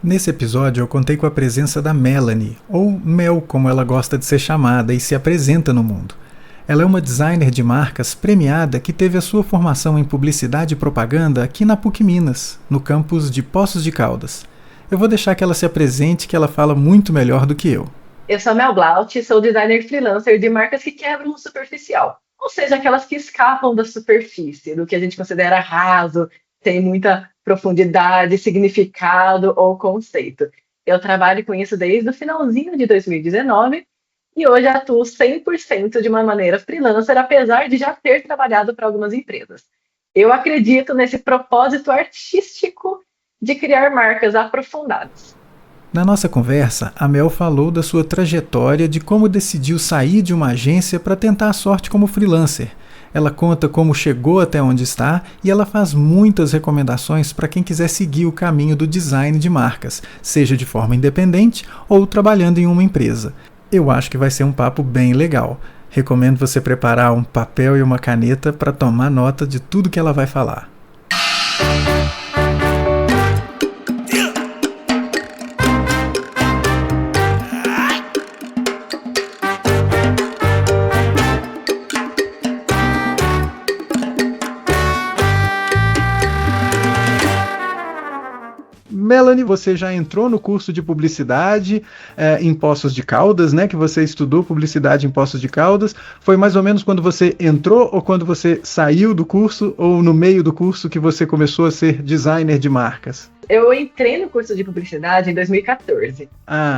Nesse episódio eu contei com a presença da Melanie, ou Mel como ela gosta de ser chamada e se apresenta no mundo. Ela é uma designer de marcas premiada que teve a sua formação em publicidade e propaganda aqui na PUC Minas, no campus de Poços de Caldas. Eu vou deixar que ela se apresente, que ela fala muito melhor do que eu. Eu sou a Mel Blaut, sou designer freelancer de marcas que quebram o superficial. Ou seja, aquelas que escapam da superfície, do que a gente considera raso, tem muita profundidade, significado ou conceito. Eu trabalho com isso desde o finalzinho de 2019 e hoje atuo 100% de uma maneira freelancer, apesar de já ter trabalhado para algumas empresas. Eu acredito nesse propósito artístico de criar marcas aprofundadas. Na nossa conversa, a Mel falou da sua trajetória de como decidiu sair de uma agência para tentar a sorte como freelancer. Ela conta como chegou até onde está e ela faz muitas recomendações para quem quiser seguir o caminho do design de marcas, seja de forma independente ou trabalhando em uma empresa. Eu acho que vai ser um papo bem legal. Recomendo você preparar um papel e uma caneta para tomar nota de tudo que ela vai falar. Melanie, você já entrou no curso de publicidade em Poços de Caldas, né? Que você estudou publicidade em Poços de Caldas. Foi mais ou menos quando você entrou ou quando você saiu do curso ou no meio do curso que você começou a ser designer de marcas? Eu entrei no curso de publicidade em 2014.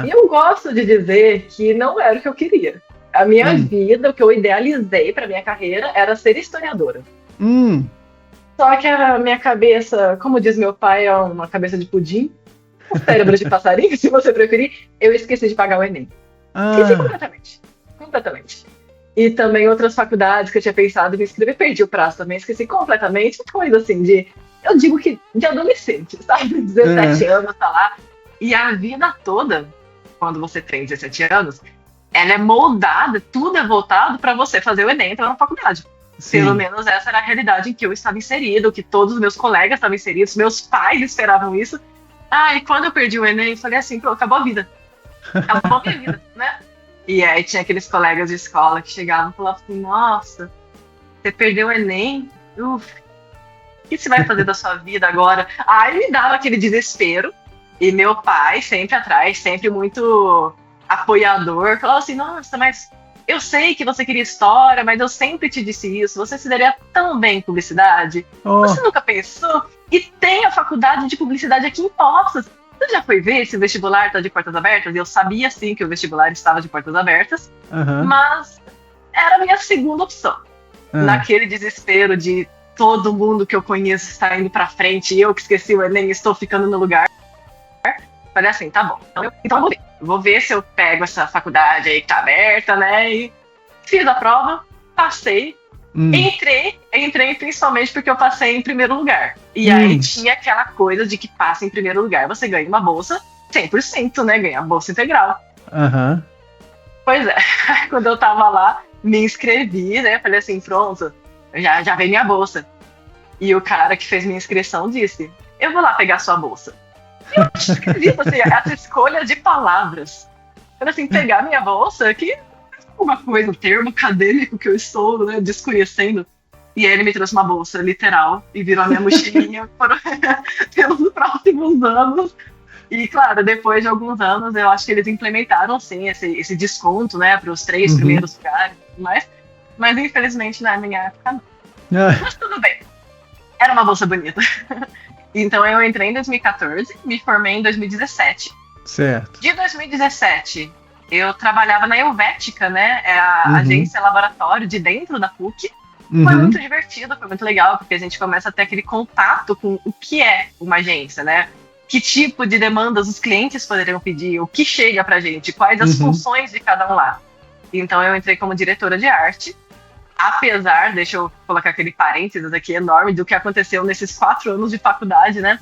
E eu gosto de dizer que não era o que eu queria. A minha vida, o que eu idealizei para minha carreira era ser historiadora. Só que a minha cabeça, como diz meu pai, é uma cabeça de pudim, um cérebro de passarinho, se você preferir, eu esqueci de pagar o Enem. Esqueci completamente. E também outras faculdades que eu tinha pensado em me inscrever, perdi o prazo também, esqueci completamente. Coisa assim eu digo que de adolescente, sabe? 17 anos, tá lá. E a vida toda, quando você tem 17 anos, ela é moldada, tudo é voltado para você fazer o Enem e entrar na faculdade. Sim. Pelo menos essa era a realidade em que eu estava inserido, que todos os meus colegas estavam inseridos, meus pais esperavam isso. E quando eu perdi o Enem, eu falei assim, pô, acabou a vida. Acabou a minha vida, né? E aí tinha aqueles colegas de escola que chegavam e falavam assim, nossa, você perdeu o Enem? O que você vai fazer da sua vida agora? Aí me dava aquele desespero. E meu pai, sempre atrás, sempre muito apoiador, falava assim, nossa, mas eu sei que você queria história, mas eu sempre te disse isso. Você se daria tão bem em publicidade. Você nunca pensou? E tem a faculdade de publicidade aqui em Poços. Você já foi ver se o vestibular está de portas abertas? Eu sabia, sim, que o vestibular estava de portas abertas. Mas era a minha segunda opção. Naquele desespero de todo mundo que eu conheço está indo para frente e eu que esqueci o Enem estou ficando no lugar. Falei assim, tá bom. Então eu vou ver. Vou ver se eu pego essa faculdade aí que tá aberta, né? E fiz a prova, passei. Entrei principalmente porque eu passei em primeiro lugar. E aí tinha aquela coisa de que passa em primeiro lugar, você ganha uma bolsa 100%, né? Ganha a bolsa integral. Pois é. Quando eu tava lá, me inscrevi, né? Falei assim, pronto, já veio minha bolsa. E o cara que fez minha inscrição disse, eu vou lá pegar sua bolsa. Eu acredito, assim, essa escolha de palavras. Para assim, pegar minha bolsa, que uma coisa, um termo acadêmico que eu estou, né, desconhecendo. E aí ele me trouxe uma bolsa literal e virou a minha mochilinha pelos próximos anos. E claro, depois de alguns anos, eu acho que eles implementaram, sim, esse desconto, né, para os 3 primeiros lugares e tudo mais. Mas infelizmente na minha época não. Mas tudo bem. Era uma bolsa bonita. Então eu entrei em 2014, me formei em 2017. Certo. De 2017, eu trabalhava na Helvética, né? É a agência laboratório de dentro da PUC. Foi muito divertido, foi muito legal, porque a gente começa a ter aquele contato com o que é uma agência, né? Que tipo de demandas os clientes poderiam pedir, o que chega pra gente, quais as funções de cada um lá. Então eu entrei como diretora de arte. Apesar, deixa eu colocar aquele parênteses aqui enorme do que aconteceu nesses 4 anos de faculdade, né?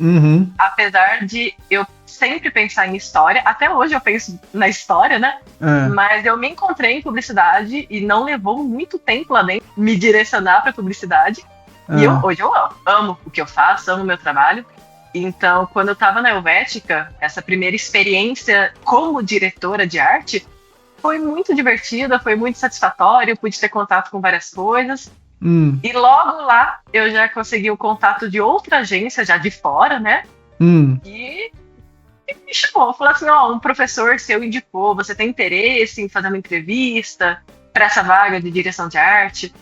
Apesar de eu sempre pensar em história, até hoje eu penso na história, né? Mas eu me encontrei em publicidade e não levou muito tempo lá dentro me direcionar para publicidade. E hoje eu amo o que eu faço, amo o meu trabalho. Então, quando eu estava na Helvética, essa primeira experiência como diretora de arte foi muito divertida, foi muito satisfatória, eu pude ter contato com várias coisas. E logo lá, eu já consegui o contato de outra agência, já de fora, né? E me chamou, falou assim, um professor seu indicou, você tem interesse em fazer uma entrevista para essa vaga de direção de arte?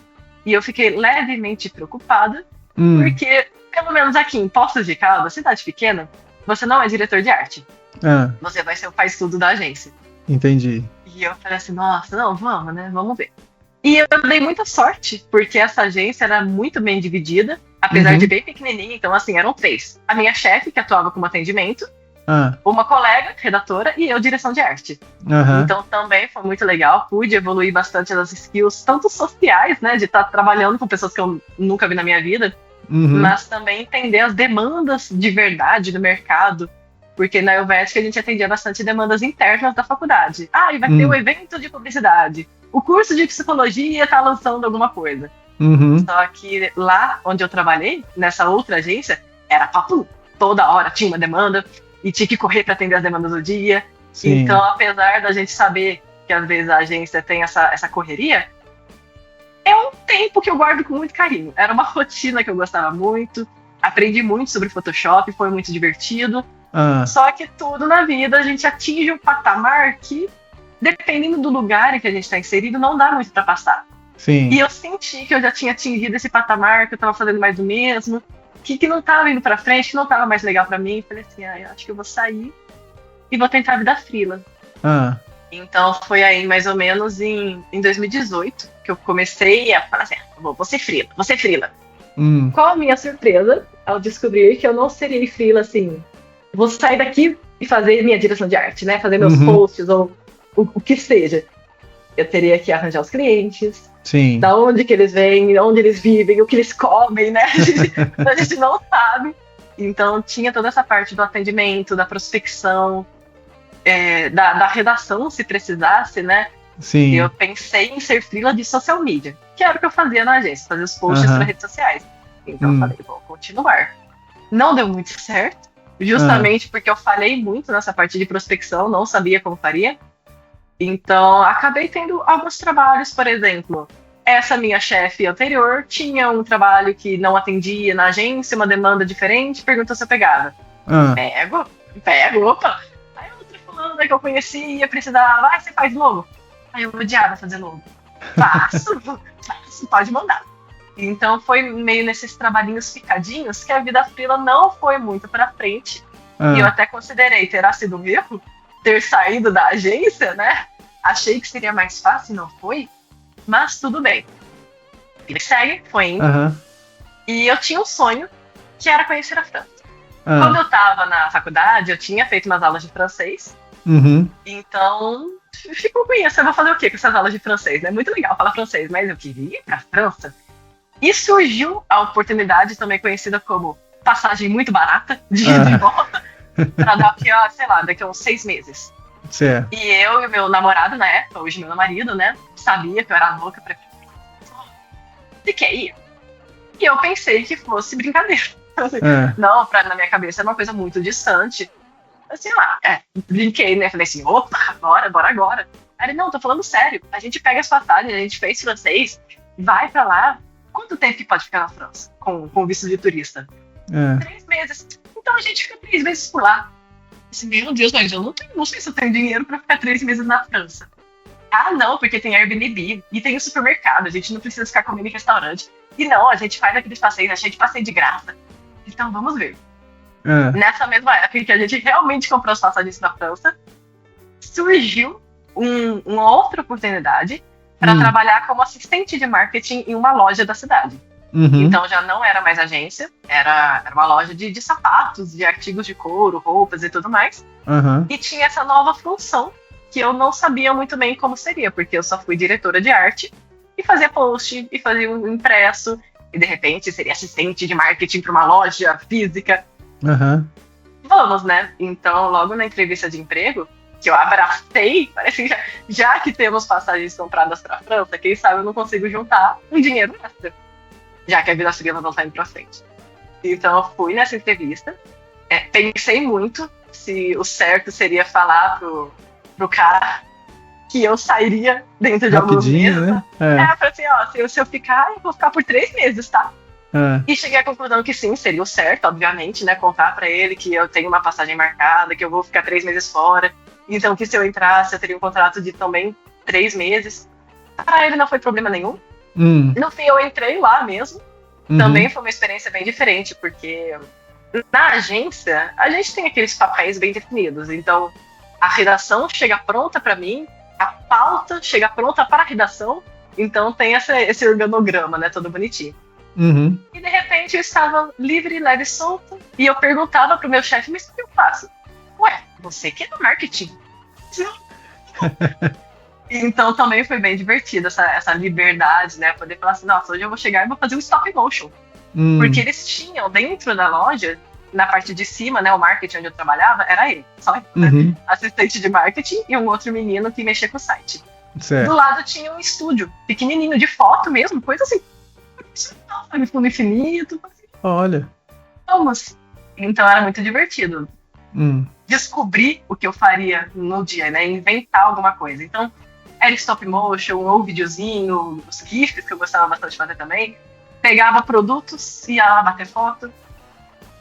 E eu fiquei levemente preocupada, porque, pelo menos aqui em Poços de Caldas, cidade pequena, você não é diretor de arte. Você vai ser o faz-tudo da agência. Entendi. E eu falei assim, nossa, não, vamos, né? Vamos ver. E eu dei muita sorte, porque essa agência era muito bem dividida, apesar de bem pequenininha, então assim, eram 3. A minha chefe, que atuava como atendimento, uma colega, redatora, e eu, direção de arte. Então também foi muito legal, pude evoluir bastante as skills, tanto sociais, né, de estar trabalhando com pessoas que eu nunca vi na minha vida, mas também entender as demandas de verdade do mercado, porque na Helvética a gente atendia bastante demandas internas da faculdade. E vai ter um evento de publicidade, o curso de psicologia está lançando alguma coisa. Só que lá onde eu trabalhei, nessa outra agência, era papo, toda hora tinha uma demanda, e tinha que correr para atender as demandas do dia. Sim. Então, apesar da gente saber que às vezes a agência tem essa correria, é um tempo que eu guardo com muito carinho. Era uma rotina que eu gostava muito, aprendi muito sobre Photoshop, foi muito divertido. Só que tudo na vida a gente atinge um patamar que, dependendo do lugar em que a gente está inserido, não dá muito para passar. Sim. E eu senti que eu já tinha atingido esse patamar, que eu estava fazendo mais do mesmo, que não estava indo para frente, que não estava mais legal para mim. Falei assim, eu acho que eu vou sair e vou tentar a vida freela. Então foi aí mais ou menos em 2018 que eu comecei a falar assim, vou ser freela. Qual a minha surpresa ao descobrir que eu não serei freela assim, vou sair daqui e fazer minha direção de arte, né? Fazer meus posts ou o que seja. Eu teria que arranjar os clientes, Sim. Da onde que eles vêm, onde eles vivem, o que eles comem, né? A gente não sabe. Então tinha toda essa parte do atendimento, da prospecção, da redação, se precisasse, né? Sim. E eu pensei em ser freela de social media, que era o que eu fazia na agência, fazer os posts para redes sociais. Então eu falei, vou continuar. Não deu muito certo, justamente porque eu falhei muito nessa parte de prospecção, não sabia como faria. Então, acabei tendo alguns trabalhos, por exemplo, essa minha chefe anterior tinha um trabalho que não atendia na agência, uma demanda diferente, perguntou se eu pegava. Pego, opa. Aí outra fulana que eu conhecia precisava, você faz logo? Aí eu odiava fazer logo. Faço, pode mandar. Então foi meio nesses trabalhinhos picadinhos que a vida freela não foi muito pra frente. E eu até considerei, terá sido um erro ter saído da agência, né? Achei que seria mais fácil, não foi? Mas tudo bem. Ele segue, foi indo. E eu tinha um sonho, que era conhecer a França. Quando eu tava na faculdade, eu tinha feito umas aulas de francês. Então, ficou com isso. Eu vou fazer o quê com essas aulas de francês? É muito legal falar francês, mas eu queria ir pra França. E surgiu a oportunidade, também conhecida como passagem muito barata, de ida e volta, pra daqui a uns 6 meses. Certo. E eu e meu namorado na época, hoje meu marido, né, sabia que eu era louca pra... Você quer ir? E eu pensei que fosse brincadeira. Assim, não, na minha cabeça era uma coisa muito distante. Assim, brinquei, né, falei assim, opa, bora agora. Aí ele, não, tô falando sério, a gente pega as passagens, a gente fez francês, vai pra lá. Quanto tempo que pode ficar na França com visto de turista? 3 meses. Então a gente fica 3 meses por lá. Assim, meu Deus, mas eu não sei se eu tenho dinheiro pra ficar 3 meses na França. Não, porque tem Airbnb e tem o supermercado, a gente não precisa ficar comendo em restaurante. E não, a gente faz aqueles passeios, a gente passeia de graça. Então vamos ver. Nessa mesma época que a gente realmente comprou as passagens na França, surgiu uma outra oportunidade para trabalhar como assistente de marketing em uma loja da cidade. Então já não era mais agência, era uma loja de sapatos, de artigos de couro, roupas e tudo mais. E tinha essa nova função que eu não sabia muito bem como seria, porque eu só fui diretora de arte e fazia post, e fazia um impresso, e de repente seria assistente de marketing para uma loja física. Vamos, né? Então logo na entrevista de emprego, que eu abracei, parece que já que temos passagens compradas para a França, quem sabe eu não consigo juntar um dinheiro extra, já que a vida freela não está indo para frente. Então eu fui nessa entrevista Pensei muito se o certo seria falar pro cara que eu sairia dentro de alguns meses. Né? Falei assim, ó, se eu ficar, eu vou ficar por 3 meses, tá? E cheguei à conclusão que sim, seria o certo, obviamente, né? Contar pra ele que eu tenho uma passagem marcada, que eu vou ficar 3 meses fora. Então, que se eu entrasse, eu teria um contrato de também 3 meses. Pra ele não foi problema nenhum. No fim, eu entrei lá mesmo. Também foi uma experiência bem diferente, porque na agência, a gente tem aqueles papéis bem definidos. Então, a redação chega pronta pra mim, a pauta chega pronta para a redação. Então, tem esse organograma, né? Todo bonitinho. E de repente eu estava livre, leve e solta. E eu perguntava pro meu chefe, mas o que eu faço? Ué, você que é do marketing. Então também foi bem divertido essa liberdade, né? Poder falar assim, nossa, hoje eu vou chegar e vou fazer um stop motion. Porque eles tinham dentro da loja, na parte de cima, né? O marketing onde eu trabalhava, era ele, só né? Assistente de marketing e um outro menino que mexia com o site. Certo. Do lado tinha um estúdio pequenininho de foto mesmo, coisa assim. Fundo infinito. Olha. Vamos. Então era muito divertido. Descobrir o que eu faria no dia, né? Inventar alguma coisa. Então, era stop motion, ou videozinho, os GIFs, que eu gostava bastante de fazer também. Pegava produtos, ia lá bater foto.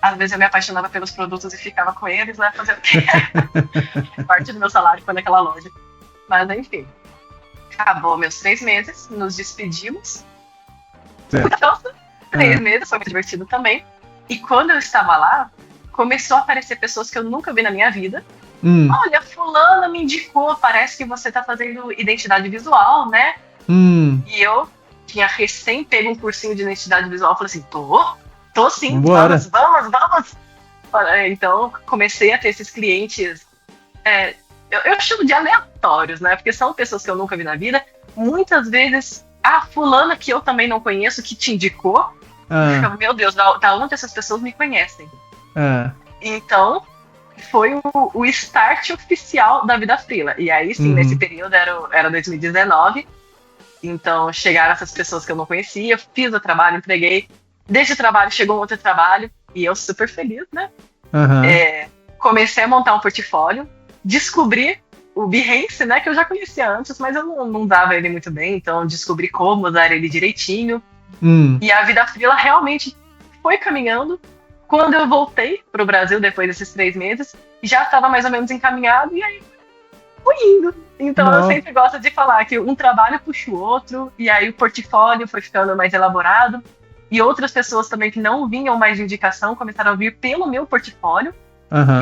Às vezes eu me apaixonava pelos produtos e ficava com eles, né? Fazer o quê? Parte do meu salário foi naquela loja. Mas, enfim. Acabou meus 3 meses, nos despedimos. Então, 3 meses, foi muito divertido também. E quando eu estava lá, começou a aparecer pessoas que eu nunca vi na minha vida. Olha, fulana me indicou, parece que você tá fazendo identidade visual, né? E eu tinha recém pego um cursinho de identidade visual, falei assim, tô sim, bora. Vamos. Então, comecei a ter esses clientes, eu chamo de aleatórios, né? Porque são pessoas que eu nunca vi na vida. Muitas vezes, a fulana que eu também não conheço, que te indicou, meu Deus, da onde essas pessoas me conhecem? Então, foi o start oficial da vida freela. E aí sim, nesse período era 2019. Então chegaram essas pessoas que eu não conhecia, fiz o trabalho, entreguei. Desse trabalho chegou um outro trabalho e eu super feliz, né? Comecei a montar um portfólio, descobri o Behance, né? Que eu já conhecia antes, mas eu não usava ele muito bem. Então descobri como usar ele direitinho. E a vida freela realmente foi caminhando. Quando eu voltei pro Brasil, depois desses 3 meses, já estava mais ou menos encaminhado, e aí fui indo. Então eu sempre gosto de falar que um trabalho puxa o outro, e aí o portfólio foi ficando mais elaborado, e outras pessoas também que não vinham mais de indicação começaram a vir pelo meu portfólio,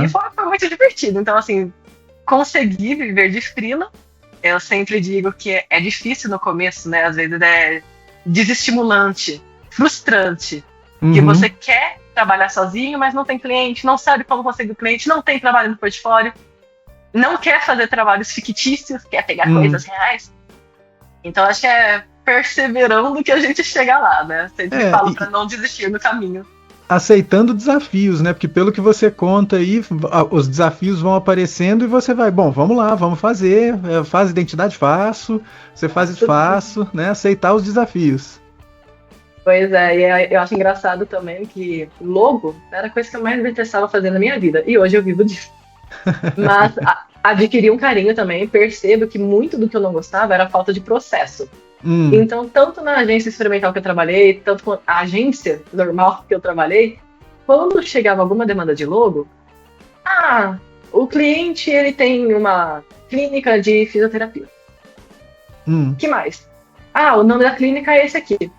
e foi muito divertido. Então, assim, consegui viver de freela. Eu sempre digo que é difícil no começo, né? Às vezes é desestimulante, frustrante, que você quer trabalhar sozinho, mas não tem cliente, não sabe como conseguir o cliente, não tem trabalho no portfólio, não quer fazer trabalhos fictícios, quer pegar coisas reais. Então acho que é perseverando que a gente chega lá, né? Sempre falo pra não desistir no caminho. Aceitando desafios, né? Porque pelo que você conta aí, os desafios vão aparecendo e você vai, bom, vamos lá, vamos fazer, faz identidade, faço, você faz isso, faço, né? Aceitar os desafios. Pois é, e eu acho engraçado também que logo era a coisa que eu mais detestava fazer na minha vida. E hoje eu vivo disso. Mas adquiri um carinho também, percebo que muito do que eu não gostava era a falta de processo. Então, tanto na agência experimental que eu trabalhei, tanto com a agência normal que eu trabalhei, quando chegava alguma demanda de logo, o cliente ele tem uma clínica de fisioterapia. Que mais? O nome da clínica é esse aqui.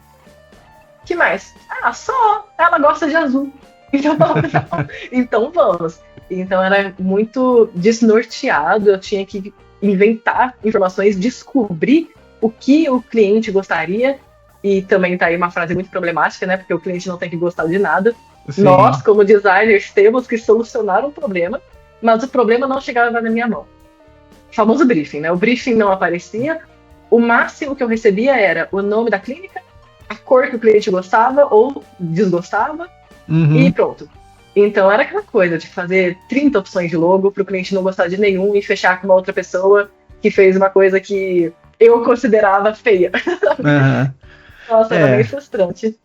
Que mais? Só ela gosta de azul. Então vamos. Então era muito desnorteado, eu tinha que inventar informações, descobrir o que o cliente gostaria. E também tá aí uma frase muito problemática, né? Porque o cliente não tem que gostar de nada. Sim. Nós, como designers, temos que solucionar um problema, mas o problema não chegava na minha mão. O famoso briefing, né? O briefing não aparecia. O máximo que eu recebia era o nome da clínica, a cor que o cliente gostava ou desgostava, e pronto. Então era aquela coisa de fazer 30 opções de logo para o cliente não gostar de nenhum e fechar com uma outra pessoa que fez uma coisa que eu considerava feia. Nossa, era bem frustrante.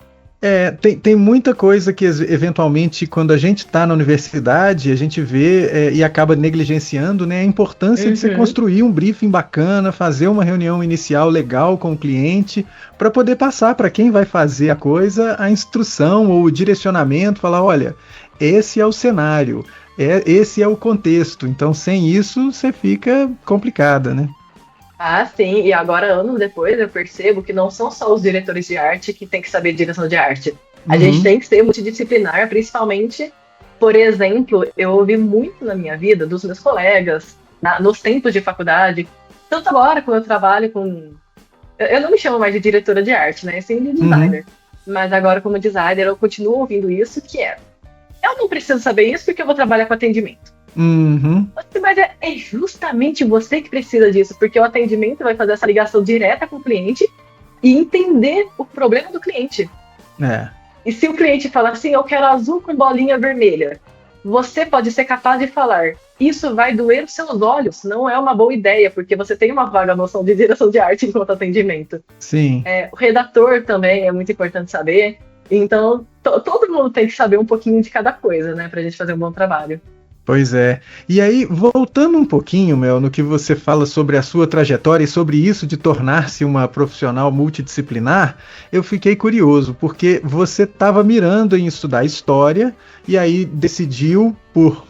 Tem muita coisa que, eventualmente, quando a gente está na universidade, a gente vê e acaba negligenciando, né, a importância de você construir um briefing bacana, fazer uma reunião inicial legal com o cliente, para poder passar para quem vai fazer a coisa a instrução ou o direcionamento, falar, olha, esse é o cenário, esse é o contexto, então sem isso você fica complicada, né? Ah, sim, e agora, anos depois, eu percebo que não são só os diretores de arte que têm que saber direção de arte. A gente tem que ser multidisciplinar, principalmente, por exemplo, eu ouvi muito na minha vida dos meus colegas, nos tempos de faculdade, tanto agora como eu trabalho com... Eu não me chamo mais de diretora de arte, né? Sim, de designer. Mas agora, como designer, eu continuo ouvindo isso, que é... Eu não preciso saber isso porque eu vou trabalhar com atendimento. Mas é justamente você que precisa disso, porque o atendimento vai fazer essa ligação direta com o cliente e entender o problema do cliente. E se o cliente fala assim, eu quero azul com bolinha vermelha, você pode ser capaz de falar, isso vai doer os seus olhos, não é uma boa ideia, porque você tem uma vaga noção de direção de arte enquanto atendimento. Sim. O redator também é muito importante saber, então todo mundo tem que saber um pouquinho de cada coisa, né, pra gente fazer um bom trabalho. Pois é. E aí, voltando um pouquinho, Mel, no que você fala sobre a sua trajetória e sobre isso de tornar-se uma profissional multidisciplinar, eu fiquei curioso, porque você estava mirando em estudar história e aí decidiu, por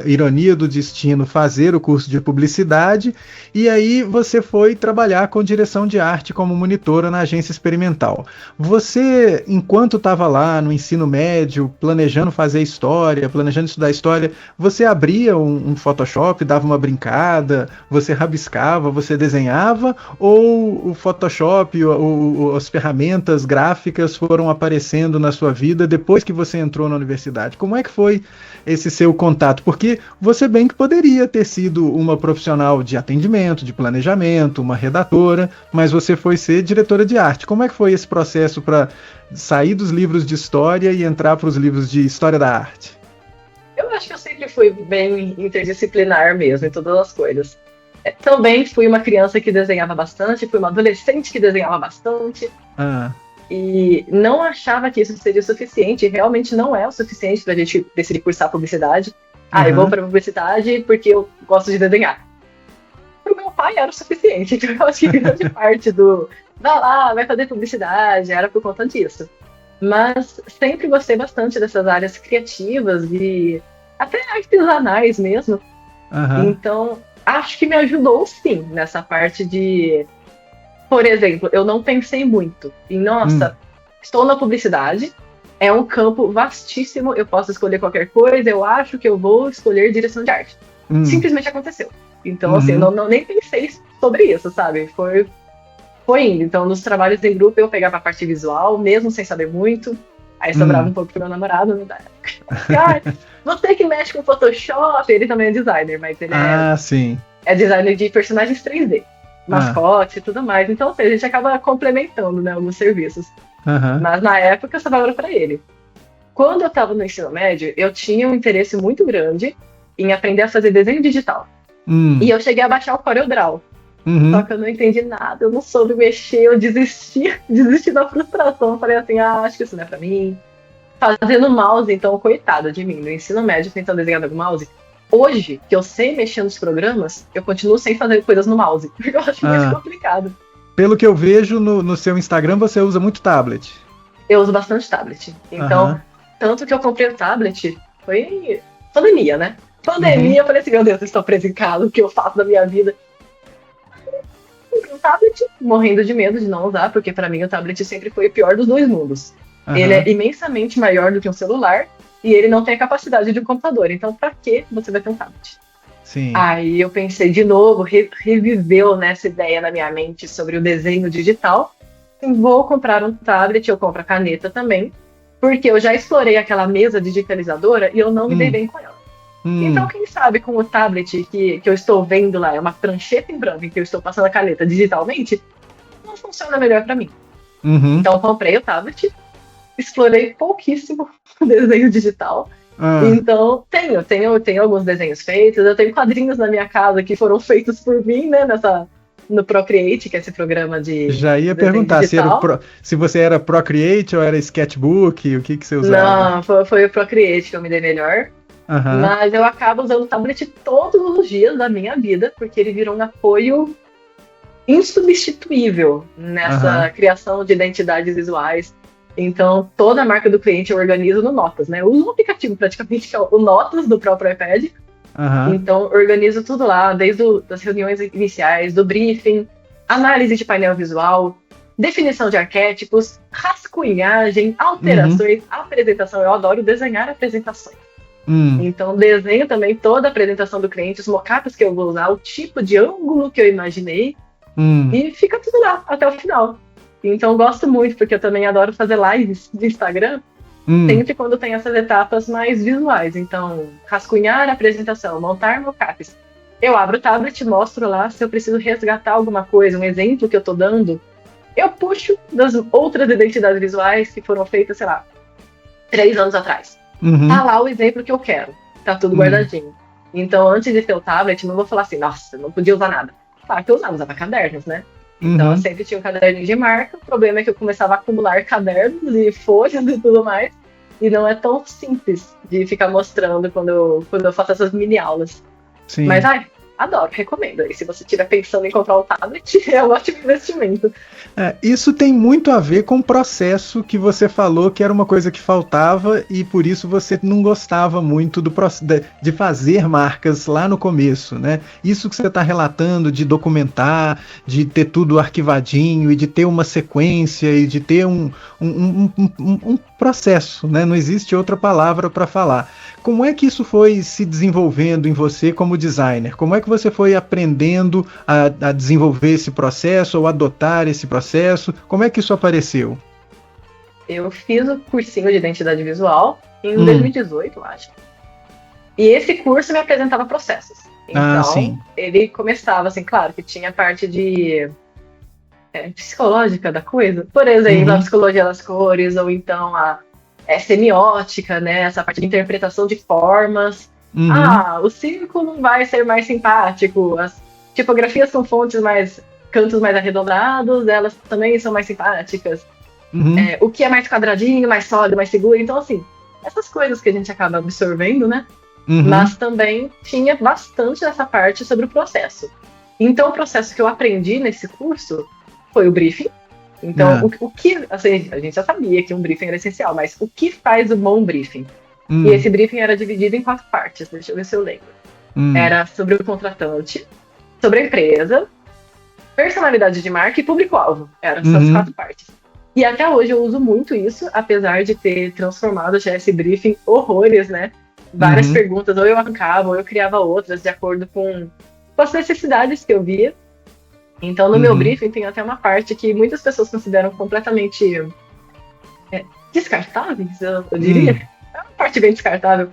ironia do destino, fazer o curso de publicidade, e aí você foi trabalhar com direção de arte como monitora na agência experimental. Você, enquanto estava lá no ensino médio, planejando fazer história, planejando estudar história, você abria um Photoshop, dava uma brincada, você rabiscava, você desenhava, ou o Photoshop, as ferramentas gráficas foram aparecendo na sua vida depois que você entrou na universidade? Como é que foi esse seu contato? Porque você bem que poderia ter sido uma profissional de atendimento, de planejamento, uma redatora, mas você foi ser diretora de arte. Como é que foi esse processo para sair dos livros de história e entrar para os livros de história da arte? Eu acho que eu sempre fui bem interdisciplinar mesmo, em todas as coisas. Também fui uma criança que desenhava bastante, fui uma adolescente que desenhava bastante. E não achava que isso seria o suficiente, realmente não é o suficiente pra gente decidir cursar publicidade. Eu vou pra publicidade porque eu gosto de desenhar. Pro meu pai era o suficiente, então eu acho que grande parte vai fazer publicidade, era por conta disso. Mas sempre gostei bastante dessas áreas criativas e até artesanais mesmo. Então, acho que me ajudou sim nessa parte de... Por exemplo, eu não pensei muito em, estou na publicidade, é um campo vastíssimo, eu posso escolher qualquer coisa, eu acho que eu vou escolher direção de arte. Simplesmente aconteceu. Então, assim, eu nem pensei sobre isso, sabe? Foi indo. Então, nos trabalhos em grupo, eu pegava a parte visual, mesmo sem saber muito. Aí sobrava um pouco pro meu namorado, né, da época. Você que mexe com Photoshop, ele também é designer, mas ele é designer de personagens 3D. Mascote e tudo mais. Então, assim, a gente acaba complementando, né, alguns serviços. Mas na época eu só dava pra ele. Quando eu tava no ensino médio, eu tinha um interesse muito grande em aprender a fazer desenho digital. E eu cheguei a baixar o CorelDRAW. Só que eu não entendi nada, eu não soube mexer, eu desisti da frustração. Eu falei assim, acho que isso não é pra mim. Fazendo mouse, então, coitada de mim, no ensino médio, tentando desenhar no mouse. Hoje, que eu sei mexer nos programas, eu continuo sem fazer coisas no mouse, porque eu acho muito complicado. Pelo que eu vejo no seu Instagram, você usa muito tablet. Eu uso bastante tablet. Então, tanto que eu comprei o tablet, foi pandemia, né? Eu falei assim, meu Deus, eu estou preso em casa, o que eu faço da minha vida? Comprei um tablet, morrendo de medo de não usar, porque pra mim o tablet sempre foi o pior dos dois mundos. Ele é imensamente maior do que um celular, e ele não tem a capacidade de um computador. Então, pra que você vai ter um tablet? Sim. Aí eu pensei de novo, reviveu nessa ideia na minha mente sobre o desenho digital. Vou comprar um tablet, eu compro a caneta também, porque eu já explorei aquela mesa digitalizadora e eu não me dei bem com ela. Então, quem sabe com o tablet que eu estou vendo lá, é uma prancheta em branco em que eu estou passando a caneta digitalmente, não funciona melhor pra mim. Então, eu comprei o tablet, explorei pouquíssimo o desenho digital. Então, tenho alguns desenhos feitos, eu tenho quadrinhos na minha casa que foram feitos por mim, né, no Procreate, que é esse programa de Já ia perguntar se você era Procreate ou era Sketchbook, o que você usava? Não, foi o Procreate que eu me dei melhor. Mas eu acabo usando o tablet todos os dias da minha vida, porque ele virou um apoio insubstituível nessa criação de identidades visuais. Então, toda a marca do cliente eu organizo no Notas, né? Eu uso um aplicativo praticamente que é o Notas do próprio iPad. Então, organizo tudo lá, desde as reuniões iniciais, do briefing, análise de painel visual, definição de arquétipos, rascunhagem, alterações, apresentação. Eu adoro desenhar apresentações. Então, desenho também toda a apresentação do cliente, os mockups que eu vou usar, o tipo de ângulo que eu imaginei, e fica tudo lá até o final. Então, gosto muito, porque eu também adoro fazer lives de Instagram, sempre quando tem essas etapas mais visuais. Então, rascunhar a apresentação, montar mockups. Eu abro o tablet, mostro lá, se eu preciso resgatar alguma coisa, um exemplo que eu tô dando, eu puxo das outras identidades visuais que foram feitas, sei lá, 3 anos atrás. Tá lá o exemplo que eu quero, tá tudo guardadinho. Então, antes de ter o tablet, não vou falar assim, nossa, não podia usar nada. Claro que eu usava cadernos, né? Então, eu sempre tinha um caderninho de marca. O problema é que eu começava a acumular cadernos e folhas e tudo mais. E não é tão simples de ficar mostrando quando eu faço essas mini aulas. Sim. Mas, adoro, recomendo. E se você estiver pensando em comprar um tablet, é um ótimo investimento. Isso tem muito a ver com o processo que você falou, que era uma coisa que faltava e por isso você não gostava muito de fazer marcas lá no começo, né? Isso que você está relatando de documentar, de ter tudo arquivadinho e de ter uma sequência e de ter um processo, né? Não existe outra palavra para falar. Como é que isso foi se desenvolvendo em você como designer? Como é que você foi aprendendo a desenvolver esse processo ou adotar esse processo? Como é que isso apareceu? Eu fiz o cursinho de identidade visual em 2018, eu acho. E esse curso me apresentava processos. Então, ele começava, assim, claro, que tinha a parte de psicológica da coisa. Por exemplo, a psicologia das cores, ou então a semiótica, né? Essa parte de interpretação de formas. O círculo vai ser mais simpático. As tipografias com cantos mais arredondados, elas também são mais simpáticas. O que é mais quadradinho, mais sólido, mais seguro. Então, assim, essas coisas que a gente acaba absorvendo, né? Mas também tinha bastante dessa parte sobre o processo. Então, o processo que eu aprendi nesse curso foi o briefing. Então, o que, assim, a gente já sabia que um briefing era essencial, mas o que faz um bom briefing? E esse briefing era dividido em 4 partes, deixa eu ver se eu lembro. Era sobre o contratante, sobre a empresa, personalidade de marca e público-alvo. Eram essas 4 partes. E até hoje eu uso muito isso, apesar de ter transformado já esse briefing horrores, né? Várias perguntas, ou eu arrancava, ou eu criava outras, de acordo com as necessidades que eu via. Então, no meu briefing tem até uma parte que muitas pessoas consideram completamente descartáveis, eu diria. É uma parte bem descartável,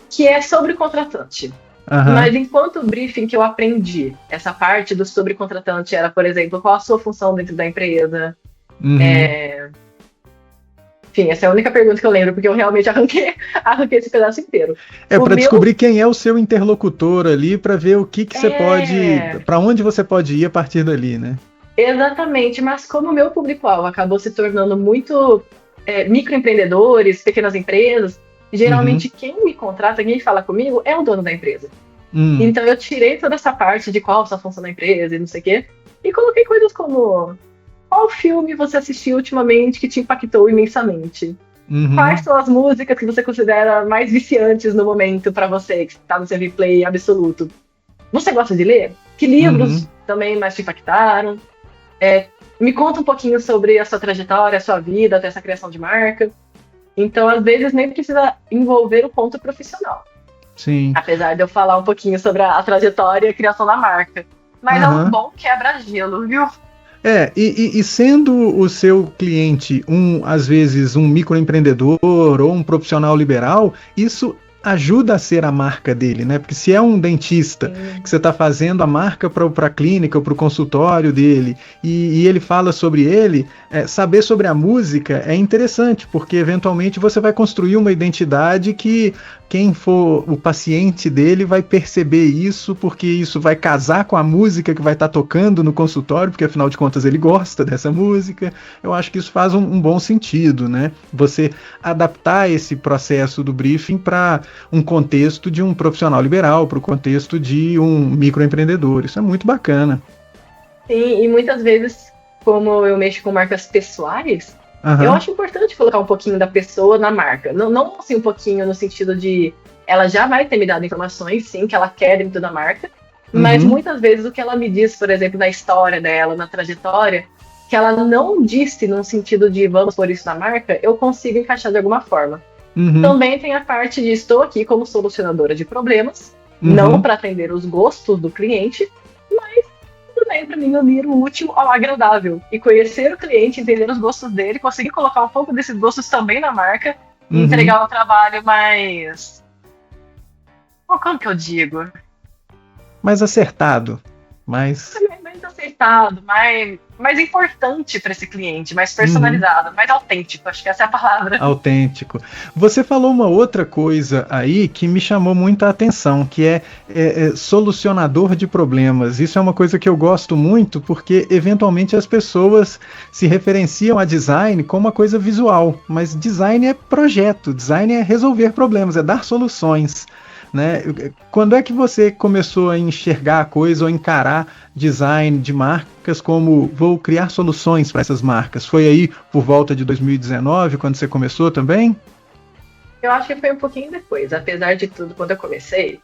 que é sobre o contratante. Mas enquanto o briefing que eu aprendi, essa parte do sobre contratante era, por exemplo, qual a sua função dentro da empresa? Enfim, essa é a única pergunta que eu lembro, porque eu realmente arranquei esse pedaço inteiro. Para descobrir quem é o seu interlocutor ali, para ver o que você pode, para onde você pode ir a partir dali, né? Exatamente, mas como o meu público-alvo acabou se tornando muito microempreendedores, pequenas empresas, geralmente quem me contrata, quem fala comigo, é o dono da empresa. Então eu tirei toda essa parte de qual a função da empresa e não sei o quê, e coloquei coisas como: qual filme você assistiu ultimamente que te impactou imensamente? Quais são as músicas que você considera mais viciantes no momento pra você, que está no seu replay absoluto? Você gosta de ler? Que livros também mais te impactaram? Me conta um pouquinho sobre a sua trajetória, a sua vida, até essa criação de marca. Então, às vezes, nem precisa envolver o ponto profissional. Sim. Apesar de eu falar um pouquinho sobre a trajetória e a criação da marca. Mas é um bom quebra-gelo, viu? E sendo o seu cliente, às vezes, um microempreendedor ou um profissional liberal, isso ajuda a ser a marca dele, né? Porque se é um dentista que você está fazendo a marca para a clínica ou para o consultório dele e ele fala sobre ele, saber sobre a música é interessante, porque eventualmente você vai construir uma identidade que quem for o paciente dele vai perceber isso, porque isso vai casar com a música que vai estar tocando no consultório, porque afinal de contas ele gosta dessa música. Eu acho que isso faz um bom sentido, né? Você adaptar esse processo do briefing para um contexto de um profissional liberal, para o contexto de um microempreendedor. Isso é muito bacana. Sim, e muitas vezes, como eu mexo com marcas pessoais, eu acho importante colocar um pouquinho da pessoa na marca. Não assim um pouquinho no sentido de ela já vai ter me dado informações, sim, que ela quer dentro da marca, mas muitas vezes o que ela me diz, por exemplo, na história dela, na trajetória, que ela não disse num sentido de vamos pôr isso na marca, eu consigo encaixar de alguma forma. Também tem a parte de estou aqui como solucionadora de problemas, não para atender os gostos do cliente, mas também para mim unir o útil ao agradável e conhecer o cliente, entender os gostos dele, conseguir colocar um pouco desses gostos também na marca e entregar um trabalho mais... Como que eu digo? Mais acertado. Mais acertado, mais importante para esse cliente, mais personalizado, mais autêntico, acho que essa é a palavra. Autêntico. Você falou uma outra coisa aí que me chamou muita atenção, que é solucionador de problemas. Isso é uma coisa que eu gosto muito, porque eventualmente as pessoas se referenciam a design como uma coisa visual, mas design é projeto, design é resolver problemas, é dar soluções. Né? Quando é que você começou a enxergar a coisa ou encarar design de marcas como vou criar soluções para essas marcas? Foi aí por volta de 2019, quando você começou também? Eu acho que foi um pouquinho depois. Apesar de tudo, quando eu comecei,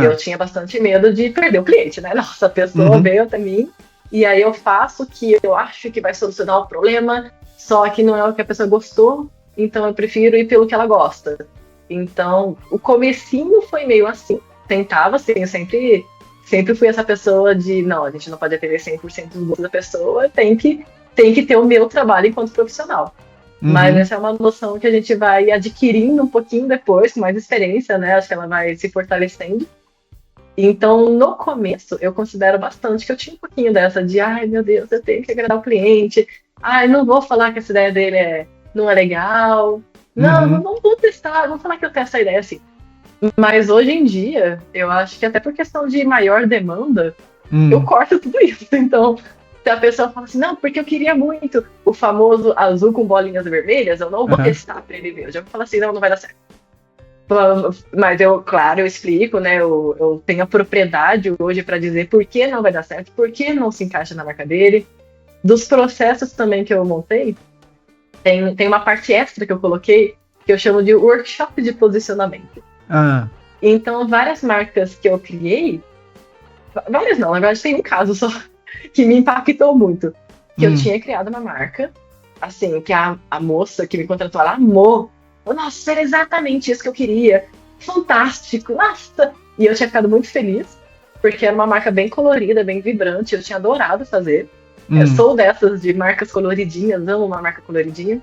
eu tinha bastante medo de perder o cliente, né? Nossa, a pessoa veio até mim e aí eu faço o que eu acho que vai solucionar o problema, só que não é o que a pessoa gostou, então eu prefiro ir pelo que ela gosta. Então, o comecinho foi meio assim. Tentava, assim, eu sempre fui essa pessoa de, não, a gente não pode atender 100% dos gostos da pessoa, tem que ter o meu trabalho enquanto profissional. Mas essa é uma noção que a gente vai adquirindo um pouquinho depois, com mais experiência, né? Acho que ela vai se fortalecendo. Então, no começo, eu considero bastante que eu tinha um pouquinho dessa de, ai, meu Deus, eu tenho que agradar o cliente, ai, não vou falar que essa ideia dele não é legal. Não vou testar, vou falar que eu testo essa ideia assim. Mas hoje em dia, eu acho que até por questão de maior demanda, eu corto tudo isso. Então, se a pessoa fala assim, não, porque eu queria muito o famoso azul com bolinhas vermelhas, eu não vou testar pra ele ver. Eu já vou falar assim, não vai dar certo. Mas eu explico, né? Eu tenho a propriedade hoje para dizer por que não vai dar certo, por que não se encaixa na marca dele. Dos processos também que eu montei, tem uma parte extra que eu coloquei, que eu chamo de workshop de posicionamento. Então, várias marcas que eu criei, várias não, na verdade tem um caso só, que me impactou muito. Que eu tinha criado uma marca, assim, que a moça que me contratou, ela amou. Nossa, era exatamente isso que eu queria. Fantástico, nossa! E eu tinha ficado muito feliz, porque era uma marca bem colorida, bem vibrante, eu tinha adorado fazer. Eu sou dessas de marcas coloridinhas, amo uma marca coloridinha.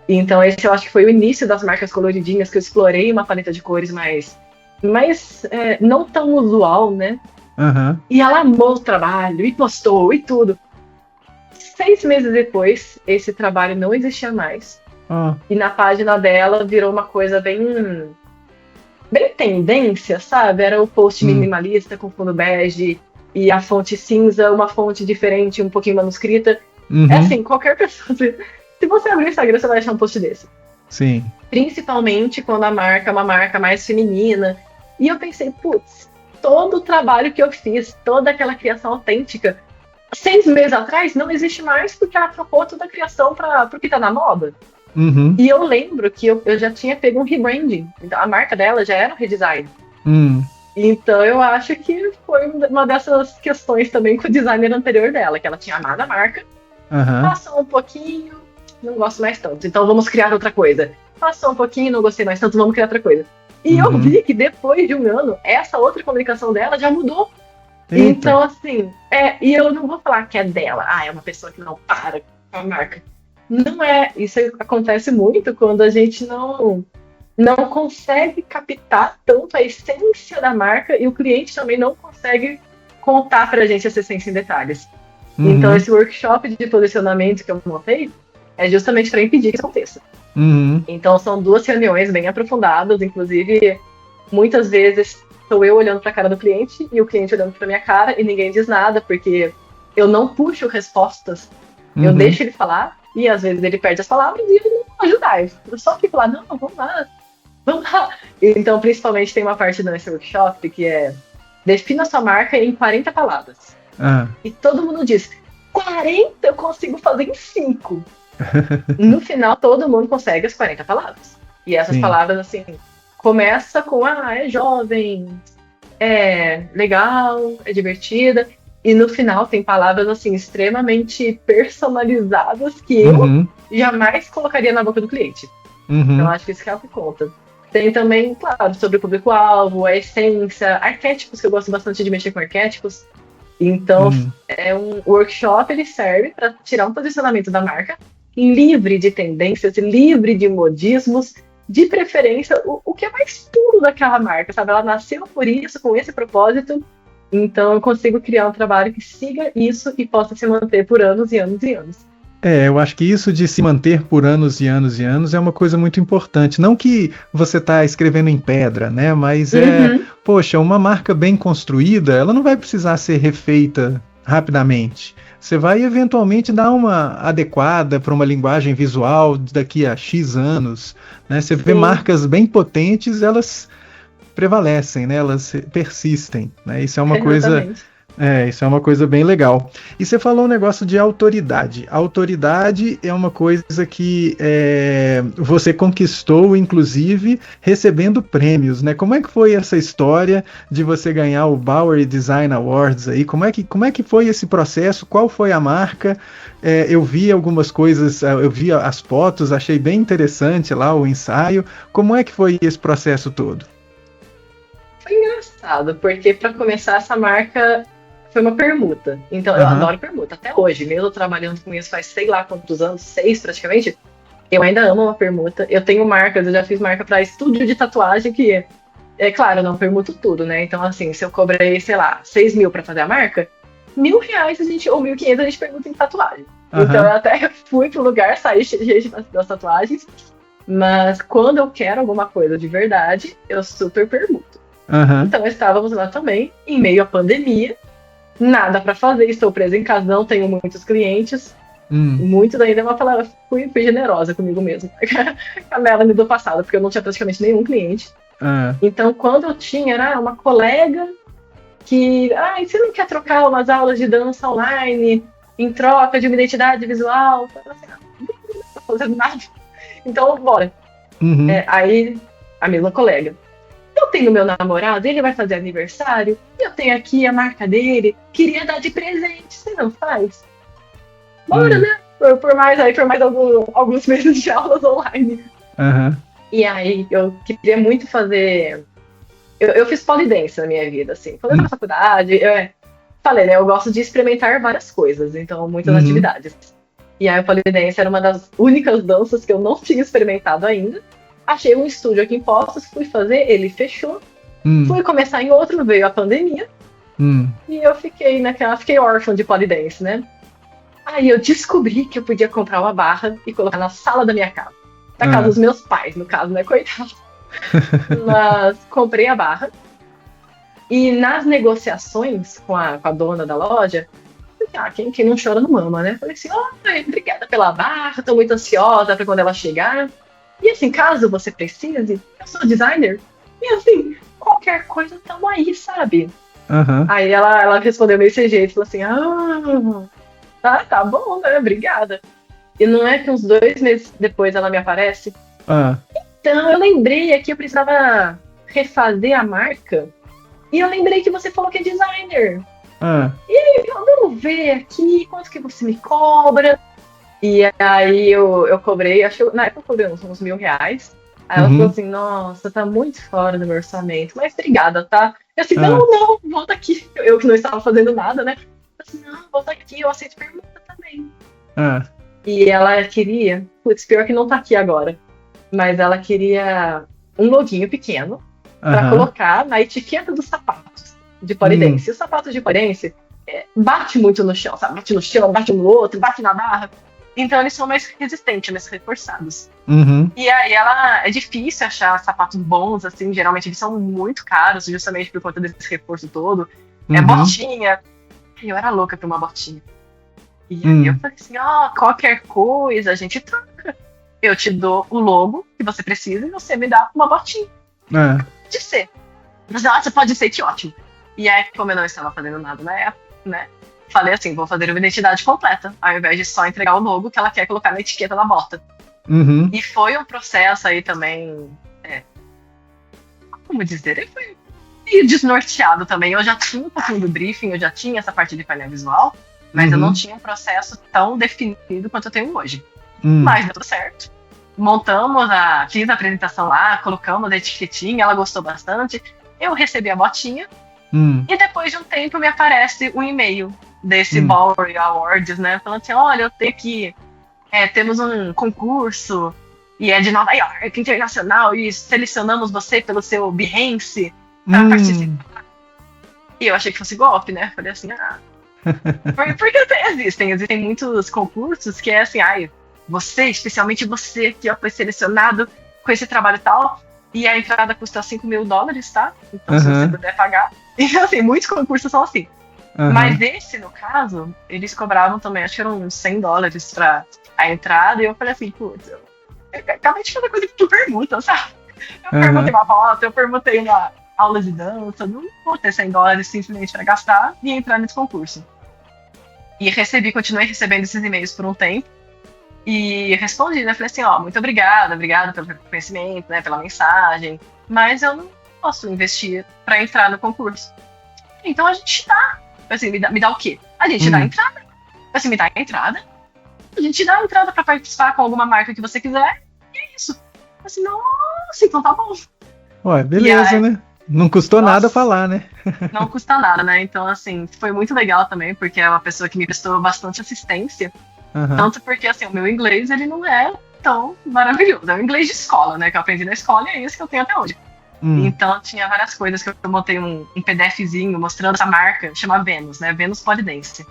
Então esse eu acho que foi o início das marcas coloridinhas, que eu explorei uma paleta de cores mais não tão usual, né? E ela amou o trabalho, e postou, e tudo. 6 meses depois, esse trabalho não existia mais. E na página dela virou uma coisa bem tendência, sabe? Era o post minimalista com fundo bege, e a fonte cinza, uma fonte diferente, um pouquinho manuscrita. É assim, qualquer pessoa... Se você abrir o Instagram, você vai achar um post desse. Sim. Principalmente quando a marca é uma marca mais feminina. E eu pensei, putz, todo o trabalho que eu fiz, toda aquela criação autêntica, 6 meses atrás não existe mais, porque ela trocou toda a criação para o que tá na moda. E eu lembro que eu já tinha pego um rebranding. Então, a marca dela já era um redesign. Então eu acho que foi uma dessas questões também com o designer anterior dela, que ela tinha amado a marca, passou um pouquinho, não gosto mais tanto, então vamos criar outra coisa. Passou um pouquinho, não gostei mais tanto, vamos criar outra coisa. E eu vi que depois de um ano, essa outra comunicação dela já mudou. Eita. Então, assim, e eu não vou falar que é dela, é uma pessoa que não para com a marca. Não é, isso acontece muito quando a gente não não consegue captar tanto a essência da marca e o cliente também não consegue contar pra gente essa essência em detalhes. Então esse workshop de posicionamento que eu montei é justamente para impedir que isso aconteça. Então são 2 reuniões bem aprofundadas, inclusive muitas vezes sou eu olhando para a cara do cliente e o cliente olhando para minha cara e ninguém diz nada, porque eu não puxo respostas, eu deixo ele falar e às vezes ele perde as palavras e ele não ajudar. Eu só fico lá, não, vamos lá. Então, principalmente tem uma parte nesse workshop que é defina sua marca em 40 palavras. E todo mundo diz, 40 eu consigo fazer em 5. No final, todo mundo consegue as 40 palavras. E essas palavras, assim, começa com, é jovem, é legal, é divertida. E no final tem palavras, assim, extremamente personalizadas que eu jamais colocaria na boca do cliente. Então, acho que isso que é o que conta. Tem também, claro, sobre o público-alvo, a essência, arquétipos, que eu gosto bastante de mexer com arquétipos. Então, é um workshop, ele serve para tirar um posicionamento da marca livre de tendências, livre de modismos, de preferência, o que é mais puro daquela marca, sabe? Ela nasceu por isso, com esse propósito, então eu consigo criar um trabalho que siga isso e possa se manter por anos e anos e anos. Eu acho que isso de se manter por anos e anos e anos é uma coisa muito importante. Não que você está escrevendo em pedra, né? Mas poxa, uma marca bem construída, ela não vai precisar ser refeita rapidamente. Você vai eventualmente dar uma adequada para uma linguagem visual daqui a X anos, né? Você vê marcas bem potentes, elas prevalecem, né? Elas persistem, né? Isso é uma coisa... isso é uma coisa bem legal. E você falou um negócio de autoridade. A autoridade é uma coisa que você conquistou, inclusive, recebendo prêmios, né? Como é que foi essa história de você ganhar o Bowery Design Awards aí? Como é que foi esse processo? Qual foi a marca? Eu vi algumas coisas, eu vi as fotos, achei bem interessante lá o ensaio. Como é que foi esse processo todo? Foi engraçado, porque para começar essa marca foi uma permuta. Então, eu adoro permuta. Até hoje, mesmo trabalhando com isso faz sei lá quantos anos, 6 praticamente, eu ainda amo uma permuta. Eu tenho marcas, eu já fiz marca para estúdio de tatuagem, que é claro, eu não permuto tudo, né? Então, assim, se eu cobrei, sei lá, 6 mil para fazer a marca, R$1.000 ou 1.500 a gente permuta em tatuagem. Então, eu até fui pro lugar, saí cheio das tatuagens, mas quando eu quero alguma coisa de verdade, eu super permuto. Então, estávamos lá também, em meio à pandemia, nada para fazer, estou presa em casa, não tenho muitos clientes. Muitos ainda é uma palavra, fui generosa comigo mesmo. A Melanie do passado, porque eu não tinha praticamente nenhum cliente. Então, quando eu tinha, era uma colega que, você não quer trocar umas aulas de dança online em troca de uma identidade visual? Eu falei assim, não tô fazendo nada. Então, bora. Aí, a mesma colega. Eu tenho meu namorado, ele vai fazer aniversário, eu tenho aqui a marca dele, queria dar de presente, você não faz? Bora, né? Por mais alguns meses de aulas online. E aí, eu queria muito fazer... Eu fiz polidense na minha vida, assim. Quando eu na faculdade, falei, né? Eu gosto de experimentar várias coisas, então muitas atividades. E aí, o polidense era uma das únicas danças que eu não tinha experimentado ainda. Achei um estúdio aqui em Poços, fui fazer, ele fechou. Fui começar em outro, veio a pandemia. E eu fiquei órfã de polidense, né? Aí eu descobri que eu podia comprar uma barra e colocar na sala da minha casa. Da casa dos meus pais, no caso, né? Coitado. Mas comprei a barra. E nas negociações com a dona da loja, quem não chora não mama, né? Falei assim, obrigada pela barra, tô muito ansiosa pra quando ela chegar. E assim, caso você precise, eu sou designer. E assim, qualquer coisa, tamo aí, sabe? Aí ela respondeu desse jeito, falou assim, tá bom, né? Obrigada. E não é que uns 2 meses depois ela me aparece? Então, eu lembrei que eu precisava refazer a marca. E eu lembrei que você falou que é designer. E vamos ver aqui, quanto que você me cobra? E aí eu cobrei, na época eu cobrei uns R$1.000. Aí ela falou assim, nossa, tá muito fora do meu orçamento, mas obrigada, tá? Eu assim, não, volta aqui. Eu que não estava fazendo nada, né? Eu assim, não, volta aqui, eu aceito pergunta também. E ela queria, pior que não tá aqui agora, mas ela queria um loginho pequeno para colocar na etiqueta dos sapatos de polidense. E os sapatos de polidense bate muito no chão, sabe? Bate no chão, bate no outro, bate na barra. Então eles são mais resistentes, mais reforçados. E aí é difícil achar sapatos bons, assim, geralmente eles são muito caros, justamente por conta desse reforço todo. É botinha. Eu era louca por uma botinha. E aí eu falei assim, qualquer coisa a gente troca. Eu te dou o logo que você precisa e você me dá uma botinha. Pode ser. Você pode ser, que ótimo. E aí, como eu não estava fazendo nada na época, né? Falei assim, vou fazer uma identidade completa, ao invés de só entregar o logo que ela quer colocar na etiqueta da bota. E foi um processo aí também, como dizer, ele foi meio desnorteado também. Eu já tinha um pouquinho do briefing, eu já tinha essa parte de painel visual, mas eu não tinha um processo tão definido quanto eu tenho hoje. Mas deu tudo certo. Montamos, fiz a apresentação lá, colocamos a etiquetinha, ela gostou bastante. Eu recebi a botinha e depois de um tempo me aparece um e-mail desse Bowery Awards, né? Falando assim, olha, eu tenho que... temos um concurso e é de Nova York, internacional, e selecionamos você pelo seu Behance para participar. E eu achei que fosse golpe, né? Falei assim, porque existem muitos concursos que é assim, você, especialmente você, que foi selecionado com esse trabalho e tal, e a entrada custa $5.000, tá? Então, se você puder pagar. Então, assim, muitos concursos são assim. Mas esse, no caso, eles cobravam também, acho que eram uns $100 pra a entrada, e eu falei assim, putz, eu acabei de fazer coisa que tu pergunta, sabe? Eu perguntei uma foto, eu perguntei uma aula de dança, não vou ter $100 simplesmente pra gastar e entrar nesse concurso. E continuei recebendo esses e-mails por um tempo, e respondi, né? Falei assim, muito obrigada pelo reconhecimento, né? Pela mensagem, mas eu não posso investir pra entrar no concurso. Então a gente dá. Assim, me dá o quê? A gente dá a entrada. Assim, me dá a entrada. A gente dá a entrada pra participar com alguma marca que você quiser. E é isso. Assim, nossa, então tá bom. Ué, beleza, né? Não custou nada falar, né? Não custa nada, né? Então, assim, foi muito legal também, porque é uma pessoa que me prestou bastante assistência. Tanto porque, assim, o meu inglês, ele não é tão maravilhoso. É o inglês de escola, né? Que eu aprendi na escola e é esse que eu tenho até hoje. Então, tinha várias coisas que eu montei um PDFzinho mostrando essa marca, chama Venus, né? Venus Polidense.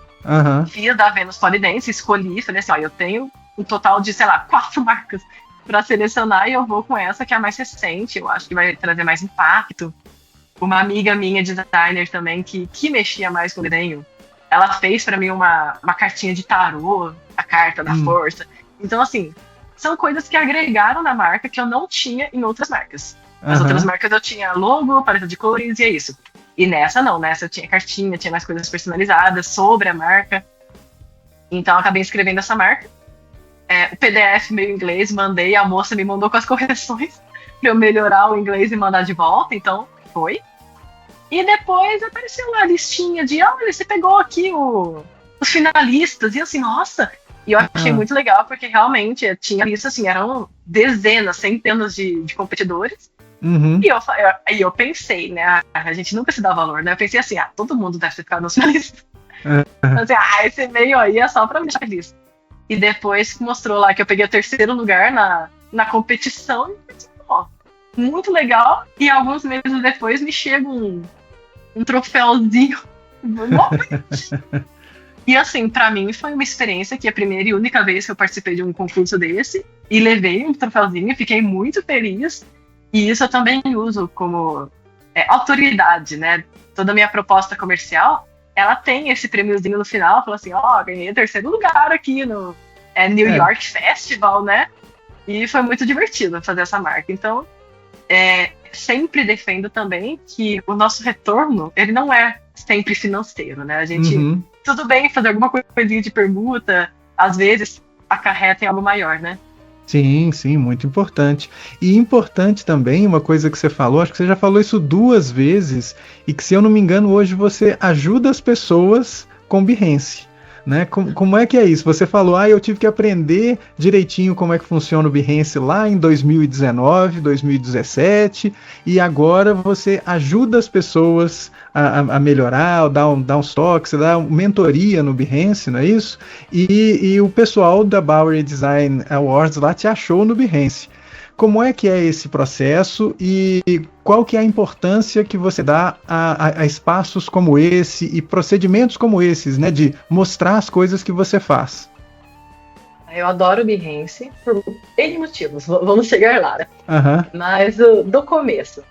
Fiz da Venus Polidense, escolhi, falei assim, eu tenho um total de, 4 marcas para selecionar e eu vou com essa que é a mais recente, eu acho que vai trazer mais impacto. Uma amiga minha, designer também, que mexia mais com o desenho, ela fez para mim uma cartinha de tarô, a carta da força. Então, assim, são coisas que agregaram na marca que eu não tinha em outras marcas. As outras marcas eu tinha logo, paleta de cores e é isso. E nessa não, nessa eu tinha cartinha, tinha mais coisas personalizadas sobre a marca. Então eu acabei escrevendo essa marca. O PDF meio inglês, mandei, a moça me mandou com as correções pra eu melhorar o inglês e mandar de volta, então foi. E depois apareceu lá a listinha de, olha, você pegou aqui os finalistas, e assim, nossa... E eu achei muito legal, porque realmente tinha isso, assim, eram dezenas, centenas de competidores. E eu pensei, né, a gente nunca se dá valor, né? Eu pensei assim, todo mundo deve ter ficado nos finalistas. Assim, esse e-mail aí é só pra me deixar feliz. E depois mostrou lá que eu peguei o 3º lugar na competição, e pensei, muito legal. E alguns meses depois me chega um troféuzinho. E assim, pra mim foi uma experiência que é a primeira e única vez que eu participei de um concurso desse e levei um troféuzinho e fiquei muito feliz. E isso eu também uso como autoridade, né? Toda a minha proposta comercial, ela tem esse prêmiozinho no final, fala assim, ganhei o 3º lugar aqui no New York Festival, né? E foi muito divertido fazer essa marca. Então, sempre defendo também que o nosso retorno, ele não é sempre financeiro, né? A gente... Tudo bem fazer alguma coisinha de permuta, às vezes acarreta em algo maior, né? Sim, muito importante. E importante também, uma coisa que você falou, acho que você já falou isso 2 vezes, e que, se eu não me engano, hoje você ajuda as pessoas com Behance. Né? Como é que é isso? Você falou, eu tive que aprender direitinho como é que funciona o Behance lá em 2019, 2017, e agora você ajuda as pessoas a melhorar, dá uns toques, você dá mentoria no Behance, não é isso? E o pessoal da Bowery Design Awards lá te achou no Behance. Como é que é esse processo e qual que é a importância que você dá a espaços como esse e procedimentos como esses, né, de mostrar as coisas que você faz? Eu adoro o Behance por N motivos, vamos chegar lá, né? Mas do começo,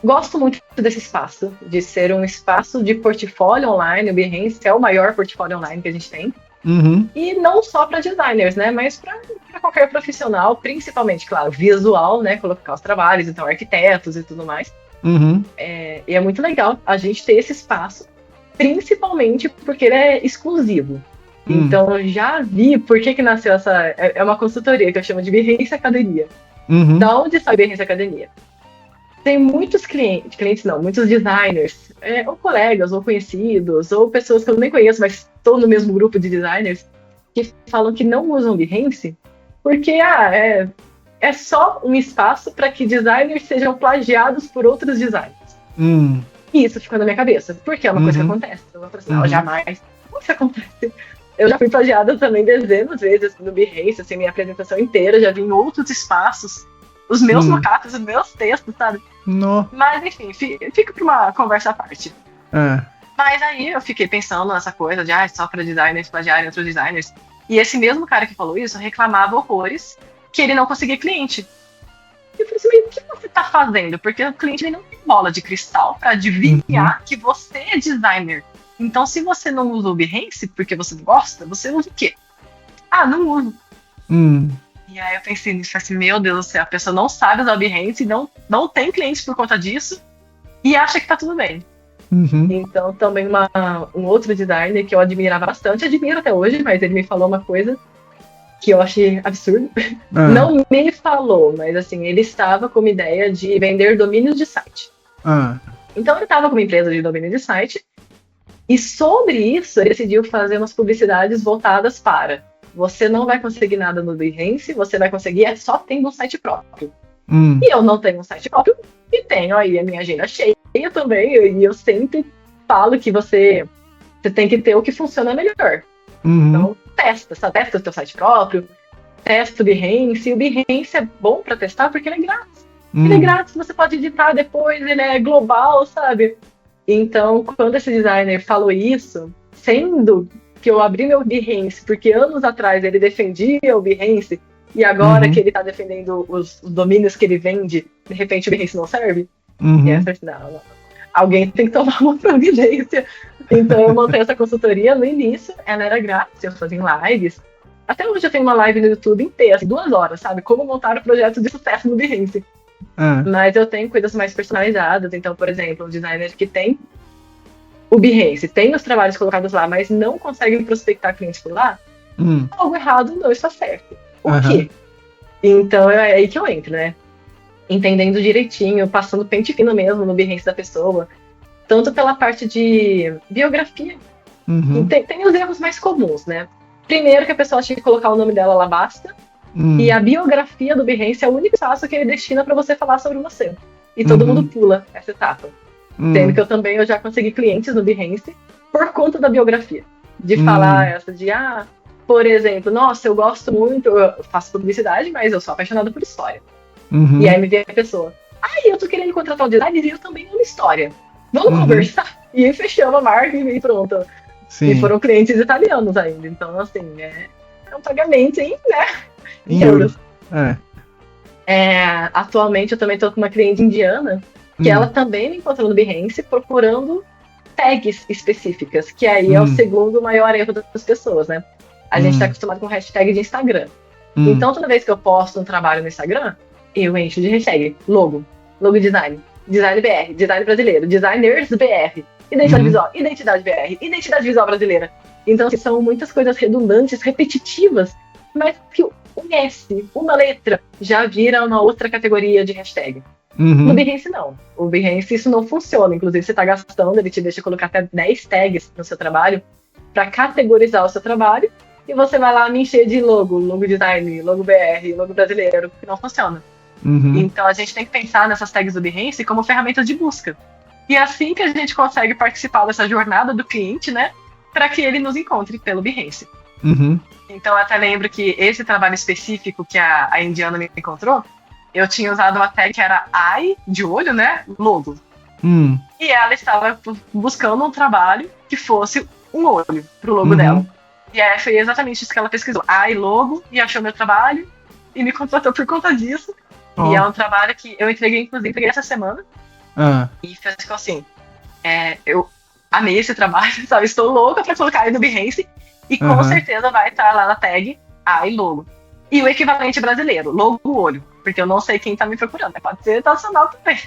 gosto muito desse espaço, de ser um espaço de portfólio online. O Behance é o maior portfólio online que a gente tem. E não só para designers, né? Mas para qualquer profissional, principalmente, claro, visual, né? Colocar os trabalhos, então arquitetos e tudo mais. E é muito legal a gente ter esse espaço, principalmente porque ele é exclusivo. Então, eu já vi por que nasceu essa... É uma consultoria que eu chamo de Behance Academia. Da onde sai Behance Academia? Tem muitos muitos designers, ou colegas, ou conhecidos, ou pessoas que eu nem conheço, mas estou no mesmo grupo de designers, que falam que não usam Behance porque é só um espaço para que designers sejam plagiados por outros designers. E isso ficou na minha cabeça, porque é uma coisa que acontece. Eu vou falar assim, não, jamais. Como isso acontece? Eu já fui plagiada também dezenas de vezes no Behance, assim, minha apresentação inteira, já vi em outros espaços, os meus mockups, os meus textos, sabe? Mas, enfim, fica pra uma conversa à parte. Mas aí eu fiquei pensando nessa coisa de, só pra designers plagiarem outros designers. E esse mesmo cara que falou isso reclamava horrores que ele não conseguia cliente. E eu falei assim, mas o que você tá fazendo? Porque o cliente ele não tem bola de cristal pra adivinhar que você é designer. Então, se você não usa o Behance porque você não gosta, você usa o quê? Não uso. E aí eu pensei nisso, assim, meu Deus do céu, a pessoa não sabe usar o Behance, não tem clientes por conta disso e acha que tá tudo bem. Então, também um outro designer que eu admirava bastante, admiro até hoje, mas ele me falou uma coisa que eu achei absurdo. Não me falou, mas assim, ele estava com uma ideia de vender domínios de site. Então, ele estava com uma empresa de domínio de site. E sobre isso, ele decidiu fazer umas publicidades voltadas para: você não vai conseguir nada no Behance, você vai conseguir só tendo um site próprio. E eu não tenho um site próprio, e tenho aí a minha agenda cheia também, e eu sempre falo que você tem que ter o que funciona melhor. Então, testa o teu site próprio, testa o Behance, e o Behance é bom para testar porque ele é grátis. Ele é grátis, você pode editar depois, ele é global, sabe? Então, quando esse designer falou isso, sendo que eu abri meu Behance, porque anos atrás ele defendia o Behance, e agora que ele está defendendo os domínios que ele vende, de repente o Behance não serve? E essa, não. Alguém tem que tomar uma providência. Então, eu montei essa consultoria no início, ela era grátis, eu fazia lives. Até hoje eu tenho uma live no YouTube inteira, assim, 2 horas, sabe? Como montar um projeto de sucesso no Behance. Mas eu tenho coisas mais personalizadas. Então, por exemplo, um designer que tem o Behance, tem os trabalhos colocados lá, mas não consegue prospectar clientes por lá, algo errado não está certo. O quê? Então é aí que eu entro, né? Entendendo direitinho, passando pente fino mesmo no Behance da pessoa, tanto pela parte de biografia. Tem os erros mais comuns, né? Primeiro, que a pessoa acha que colocar o nome dela lá basta. E a biografia do Behance é o único espaço que ele destina para você falar sobre você. E todo mundo pula essa etapa. Sendo que eu já consegui clientes no Behance por conta da biografia. De falar essa de, por exemplo, nossa, eu gosto muito, eu faço publicidade, mas eu sou apaixonada por história. E aí me vê a pessoa, eu tô querendo contratar um designer e eu também amo história. Vamos conversar? E aí fechamos a marca e pronto. Sim. E foram clientes italianos ainda. Então, assim, é um pagamento em euros. Atualmente eu também tô com uma cliente indiana que ela também me encontrou no Behance procurando tags específicas, que aí é o segundo maior erro das pessoas, né? A gente tá acostumado com hashtag de Instagram. Então, toda vez que eu posto um trabalho no Instagram, eu encho de hashtag logo design, design BR, design brasileiro, designers BR, identidade visual, identidade BR, identidade visual brasileira. Então, assim, são muitas coisas redundantes, repetitivas, mas que um S, uma letra, já vira uma outra categoria de hashtag. No Behance, não. O Behance, isso não funciona. Inclusive, você está gastando, ele te deixa colocar até 10 tags no seu trabalho para categorizar o seu trabalho, e você vai lá me encher de logo design, logo BR, logo brasileiro, que não funciona. Então, a gente tem que pensar nessas tags do Behance como ferramentas de busca. E é assim que a gente consegue participar dessa jornada do cliente, né? Para que ele nos encontre pelo Behance. Uhum. Então, eu até lembro que esse trabalho específico que a indiana me encontrou, eu tinha usado uma tag que era eye, de olho, né? Logo. E ela estava buscando um trabalho que fosse um olho pro logo dela. E aí foi exatamente isso que ela pesquisou. Eye, logo, e achou meu trabalho e me contratou por conta disso. E é um trabalho que eu entreguei essa semana. E ficou assim, eu amei esse trabalho, sabe? Estou louca pra colocar ele no Behance. E com certeza vai estar lá na tag eye, logo. E o equivalente brasileiro, logo, olho. Porque eu não sei quem tá me procurando, mas pode ser nacional também.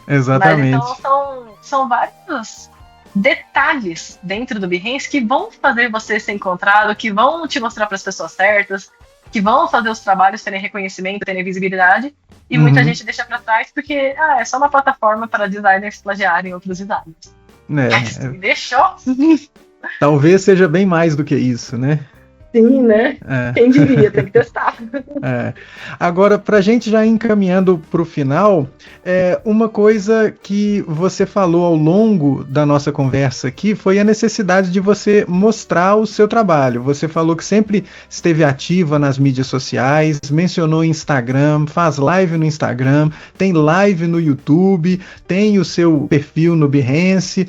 Exatamente. Mas então são vários detalhes dentro do Behance que vão fazer você ser encontrado, que vão te mostrar para as pessoas certas, que vão fazer os trabalhos terem reconhecimento, terem visibilidade, e muita gente deixa para trás porque é só uma plataforma para designers plagiarem outros designers. Deixou? Talvez seja bem mais do que isso, né? Sim, né? Quem diria, tem que testar. Agora, para a gente já ir encaminhando para o final, uma coisa que você falou ao longo da nossa conversa aqui foi a necessidade de você mostrar o seu trabalho. Você falou que sempre esteve ativa nas mídias sociais, mencionou Instagram, faz live no Instagram, tem live no YouTube, tem o seu perfil no Behance.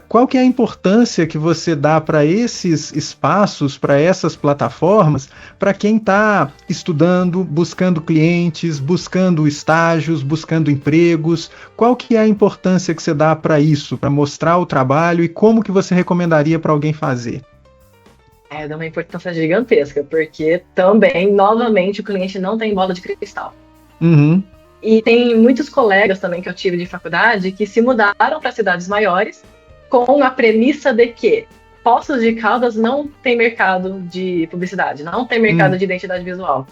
Qual que é a importância que você dá para esses espaços, para essas plataformas, para quem está estudando, buscando clientes, buscando estágios, buscando empregos? Qual que é a importância que você dá para isso, para mostrar o trabalho, e como que você recomendaria para alguém fazer? Dá uma importância gigantesca, porque também, novamente, o cliente não tem bola de cristal. E tem muitos colegas também que eu tive de faculdade que se mudaram para cidades maiores com a premissa de que Poços de Caldas não tem mercado de publicidade, não tem mercado de identidade visual.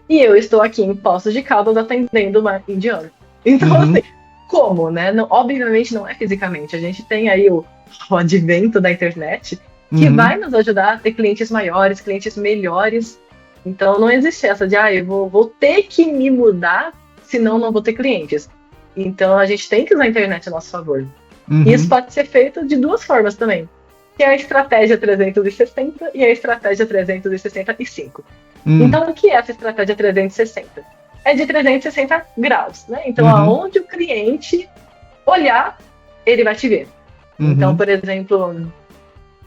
E eu estou aqui em Poços de Caldas atendendo uma indiana. Então, assim, como, né? Não, obviamente não é fisicamente. A gente tem aí o advento da internet que vai nos ajudar a ter clientes maiores, clientes melhores. Então não existe essa de, eu vou ter que me mudar, senão não vou ter clientes. Então a gente tem que usar a internet a nosso favor. E isso pode ser feito de duas formas também. Que é a estratégia 360 e a estratégia 365. Então, o que é essa estratégia 360? É de 360 graus, né? Então, aonde o cliente olhar, ele vai te ver. Então, por exemplo,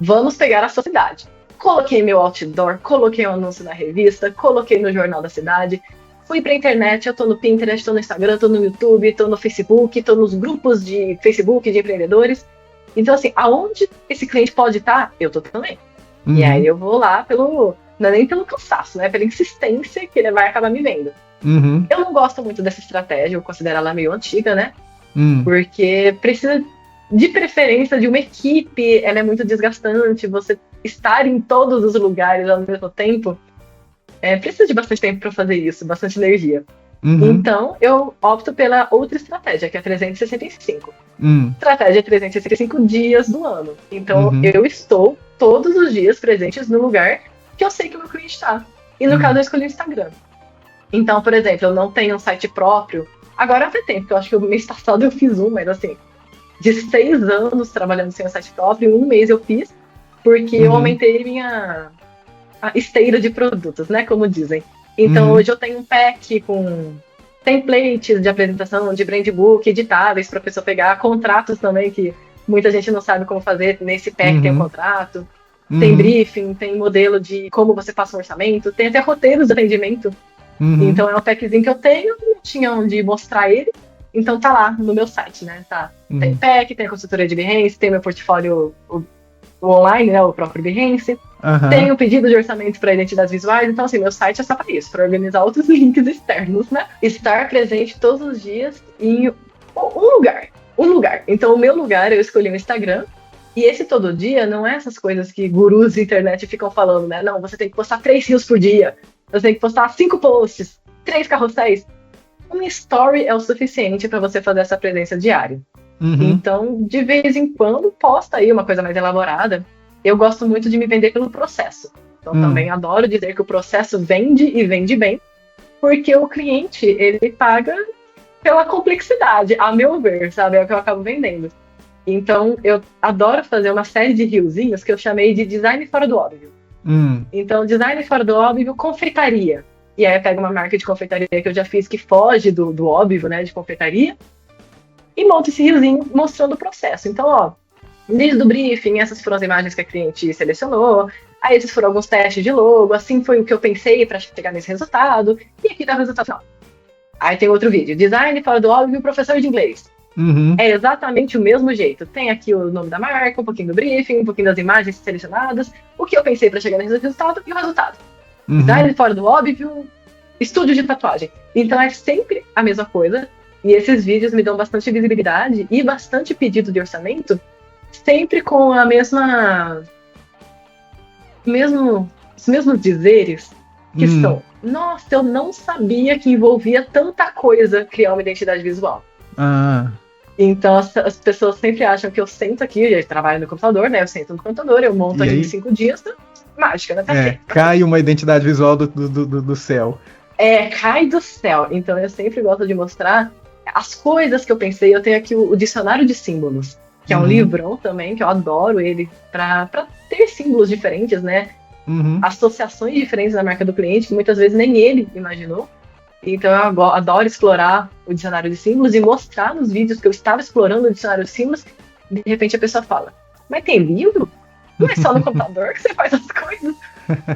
vamos pegar a sua cidade. Coloquei meu outdoor, coloquei um anúncio na revista, coloquei no jornal da cidade, fui pra internet, eu tô no Pinterest, tô no Instagram, tô no YouTube, tô no Facebook, tô nos grupos de Facebook de empreendedores. Então, assim, aonde esse cliente pode estar, eu tô também. E aí eu vou lá não é nem pelo cansaço, né? Pela insistência que ele vai acabar me vendo. Eu não gosto muito dessa estratégia, eu considero ela meio antiga, né? Porque precisa, de preferência, de uma equipe, ela é muito desgastante, você estar em todos os lugares ao mesmo tempo, precisa de bastante tempo para fazer isso, bastante energia. Então, eu opto pela outra estratégia, que é a 365. Estratégia 365 dias do ano. Então, eu estou todos os dias presentes no lugar que eu sei que o meu cliente está. E no caso, eu escolhi o Instagram. Então, por exemplo, eu não tenho um site próprio. Agora até tem, porque eu acho que o mês passado eu fiz mas assim, de 6 anos trabalhando sem um site próprio, 1 mês eu fiz, porque eu aumentei a esteira de produtos, né, como dizem. Então, hoje eu tenho um pack com templates de apresentação, de brand book, editáveis para a pessoa pegar, contratos também, que muita gente não sabe como fazer. Nesse pack tem um contrato, tem briefing, tem modelo de como você passa um orçamento, tem até roteiros de atendimento. Então, é um packzinho que eu tenho, não tinha onde mostrar ele, então tá lá no meu site, né? Tá. Tem pack, tem a consultoria de Behance, tem meu portfólio o online, né, o próprio Behance. Tem o pedido de orçamento para identidades visuais. Então, assim, meu site é só para isso, para organizar outros links externos, né? Estar presente todos os dias em um lugar. Então, o meu lugar, eu escolhi o Instagram. E esse todo dia não é essas coisas que gurus de internet ficam falando, né? Não, você tem que postar 3 reels por dia. Você tem que postar 5 posts, 3 carrosséis. Uma story é o suficiente para você fazer essa presença diária. Então, de vez em quando, posta aí uma coisa mais elaborada. Eu gosto muito de me vender pelo processo. Então, também adoro dizer que o processo vende e vende bem, porque o cliente, ele paga pela complexidade, a meu ver, sabe? É o que eu acabo vendendo. Então, eu adoro fazer uma série de reelzinhos que eu chamei de design fora do óbvio. Então, design fora do óbvio, confeitaria. E aí eu pego uma marca de confeitaria que eu já fiz que foge do óbvio, né, de confeitaria, e monto esse riozinho mostrando o processo. Então, ó, desde o briefing, essas foram as imagens que a cliente selecionou, aí esses foram alguns testes de logo, assim foi o que eu pensei para chegar nesse resultado, e aqui tá o resultado final. Aí tem outro vídeo, design fora do óbvio, professor de inglês. É exatamente o mesmo jeito. Tem aqui o nome da marca, um pouquinho do briefing, um pouquinho das imagens selecionadas, o que eu pensei para chegar nesse resultado e o resultado. Design fora do óbvio, estúdio de tatuagem. Então é sempre a mesma coisa. E esses vídeos me dão bastante visibilidade e bastante pedido de orçamento, sempre com a os mesmos dizeres que são: nossa, eu não sabia que envolvia tanta coisa criar uma identidade visual. Então as pessoas sempre acham que eu sento aqui, eu trabalho no computador, né? Eu sento no computador, eu monto aqui em 5 dias, mágica, né? Tá cai uma identidade visual do céu. Cai do céu. Então eu sempre gosto de mostrar as coisas que eu pensei. Eu tenho aqui o Dicionário de Símbolos, que é um livrão também, que eu adoro ele, pra ter símbolos diferentes, né? Associações diferentes na marca do cliente, que muitas vezes nem ele imaginou. Então eu adoro explorar o dicionário de símbolos e mostrar nos vídeos que eu estava explorando o dicionário de símbolos. De repente a pessoa fala: mas tem livro? Não é só no computador que você faz as coisas?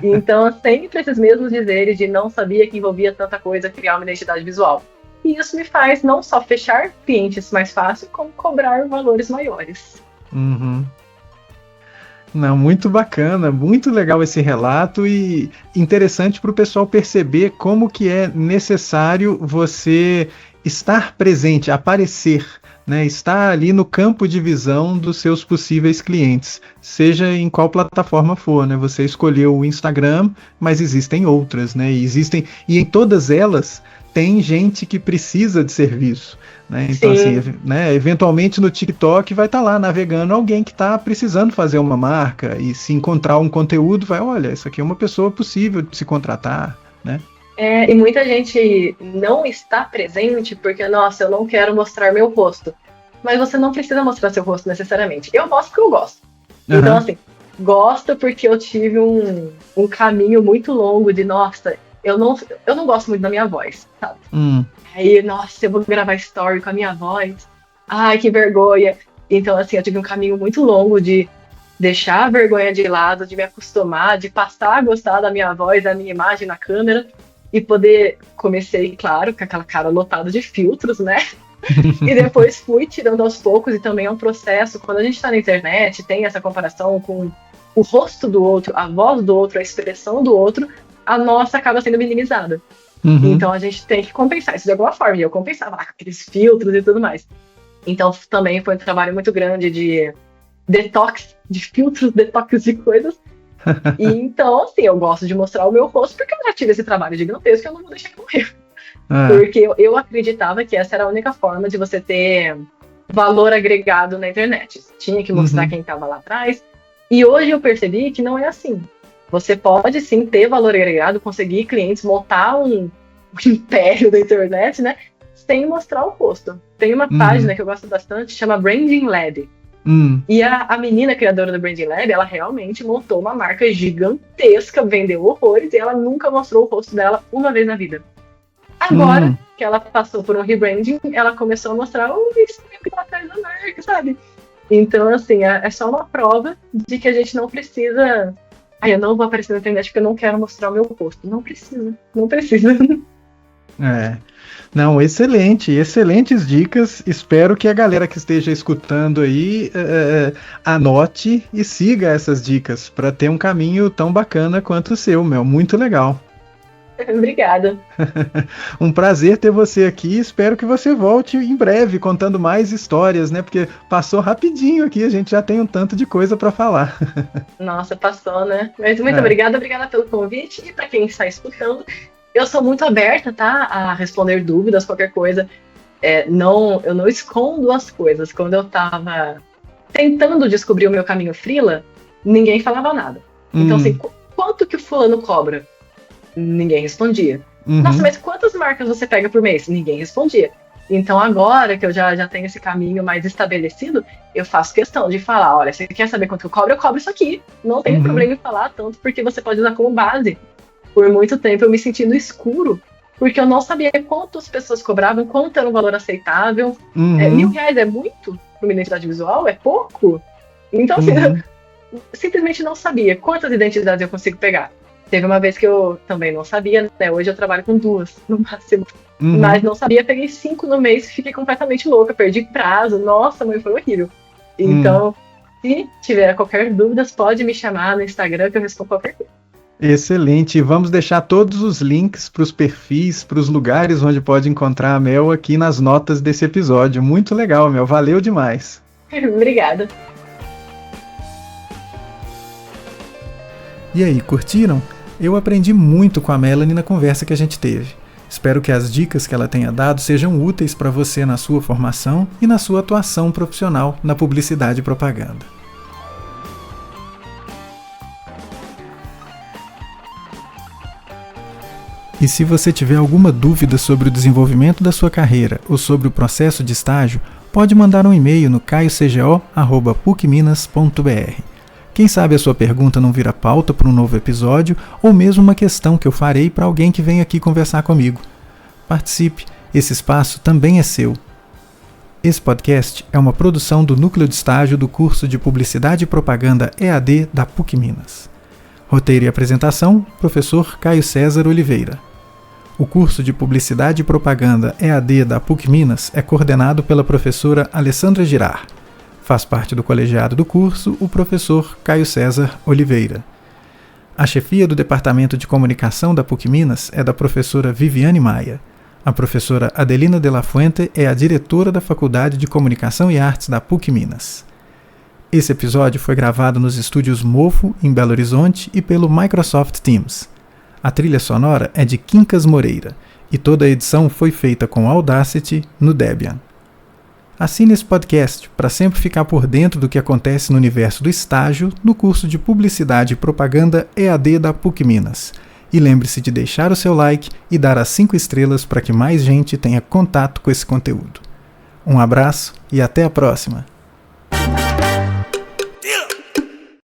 Então sempre esses mesmos dizeres de não sabia que envolvia tanta coisa criar uma identidade visual. E isso me faz não só fechar clientes mais fácil, como cobrar valores maiores. Não, muito bacana, muito legal esse relato e interessante para o pessoal perceber como que é necessário você estar presente, aparecer, né, estar ali no campo de visão dos seus possíveis clientes, seja em qual plataforma for, né? Você escolheu o Instagram, mas existem outras, né? E em todas elas tem gente que precisa de serviço. Né? Então, assim, né, eventualmente no TikTok vai estar lá navegando alguém que está precisando fazer uma marca e se encontrar um conteúdo, olha, isso aqui é uma pessoa possível de se contratar, né? E muita gente não está presente porque, nossa, eu não quero mostrar meu rosto. Mas você não precisa mostrar seu rosto necessariamente. Eu mostro porque eu gosto. Então, assim, gosto porque eu tive um caminho muito longo de, nossa, eu não gosto muito da minha voz, sabe? Aí, nossa, eu vou gravar story com a minha voz. Ai, que vergonha. Então, assim, eu tive um caminho muito longo de deixar a vergonha de lado, de me acostumar, de passar a gostar da minha voz, da minha imagem na câmera. E poder, comecei, claro, com aquela cara lotada de filtros, né? E depois fui tirando aos poucos, e também é um processo. Quando a gente tá na internet, tem essa comparação com o rosto do outro, a voz do outro, a expressão do outro, a nossa acaba sendo minimizada. Então a gente tem que compensar isso de alguma forma. E eu compensava com aqueles filtros e tudo mais. Então também foi um trabalho muito grande de detox de filtros, detox de coisas. E então, assim, eu gosto de mostrar o meu rosto porque eu já tive esse trabalho gigantesco e eu não vou deixar morrer. Porque eu acreditava que essa era a única forma de você ter valor agregado na internet. Você tinha que mostrar quem estava lá atrás. E hoje eu percebi que não é assim. Você pode sim ter valor agregado, conseguir clientes, montar um império da internet, né? Sem mostrar o rosto. Tem uma página que eu gosto bastante, chama Branding Lab. E a menina criadora do Branding Lab, ela realmente montou uma marca gigantesca, vendeu horrores, e ela nunca mostrou o rosto dela uma vez na vida. Agora que ela passou por um rebranding, ela começou a mostrar o estranho que tá atrás da marca, sabe? Então, assim, é só uma prova de que a gente não precisa... eu não vou aparecer na internet porque eu não quero mostrar o meu rosto. Não precisa, não precisa. Não, excelentes dicas. Espero que a galera que esteja escutando aí anote e siga essas dicas para ter um caminho tão bacana quanto o seu, muito legal. Obrigada. Um prazer ter você aqui. Espero que você volte em breve contando mais histórias, né? Porque passou rapidinho aqui, a gente já tem um tanto de coisa para falar. Nossa, passou, né? Mas muito obrigada pelo convite. E para quem está escutando, eu sou muito aberta, tá? A responder dúvidas, qualquer coisa. Eu não escondo as coisas. Quando eu tava tentando descobrir o meu caminho freela, ninguém falava nada. Então, assim, quanto que o fulano cobra? Ninguém respondia. Nossa, mas quantas marcas você pega por mês? Ninguém respondia. Então agora que eu já tenho esse caminho mais estabelecido, eu faço questão de falar, olha, você quer saber quanto eu cobro isso aqui. Não tem problema em falar tanto, porque você pode usar como base. Por muito tempo eu me senti no escuro, porque eu não sabia quantas pessoas cobravam, quanto era um valor aceitável. R$1.000 é muito para uma identidade visual? É pouco? Então, assim, eu simplesmente não sabia quantas identidades eu consigo pegar. Teve uma vez que eu também não sabia, né? Hoje eu trabalho com 2, no máximo. Mas não sabia, peguei 5 no mês e fiquei completamente louca, perdi prazo. Nossa, mãe, foi horrível. Então, se tiver qualquer dúvida, pode me chamar no Instagram que eu respondo qualquer coisa. Excelente, e vamos deixar todos os links para os perfis, para os lugares onde pode encontrar a Mel aqui nas notas desse episódio. Muito legal, Mel, valeu demais. Obrigada. E aí, curtiram? Eu aprendi muito com a Melanie na conversa que a gente teve. Espero que as dicas que ela tenha dado sejam úteis para você na sua formação e na sua atuação profissional na publicidade e propaganda. E se você tiver alguma dúvida sobre o desenvolvimento da sua carreira ou sobre o processo de estágio, pode mandar um e-mail no caiocgo@pucminas.br. Quem sabe a sua pergunta não vira pauta para um novo episódio ou mesmo uma questão que eu farei para alguém que vem aqui conversar comigo. Participe, esse espaço também é seu. Esse podcast é uma produção do Núcleo de Estágio do curso de Publicidade e Propaganda EAD da PUC Minas. Roteiro e apresentação, professor Caio César Oliveira. O curso de Publicidade e Propaganda EAD da PUC Minas é coordenado pela professora Alessandra Girard. Faz parte do colegiado do curso o professor Caio César Oliveira. A chefia do Departamento de Comunicação da PUC Minas é da professora Viviane Maia. A professora Adelina de la Fuente é a diretora da Faculdade de Comunicação e Artes da PUC Minas. Esse episódio foi gravado nos estúdios Mofo, em Belo Horizonte, e pelo Microsoft Teams. A trilha sonora é de Quincas Moreira, e toda a edição foi feita com Audacity no Debian. Assine esse podcast para sempre ficar por dentro do que acontece no universo do estágio no curso de Publicidade e Propaganda EAD da PUC Minas. E lembre-se de deixar o seu like e dar as 5 estrelas para que mais gente tenha contato com esse conteúdo. Um abraço e até a próxima!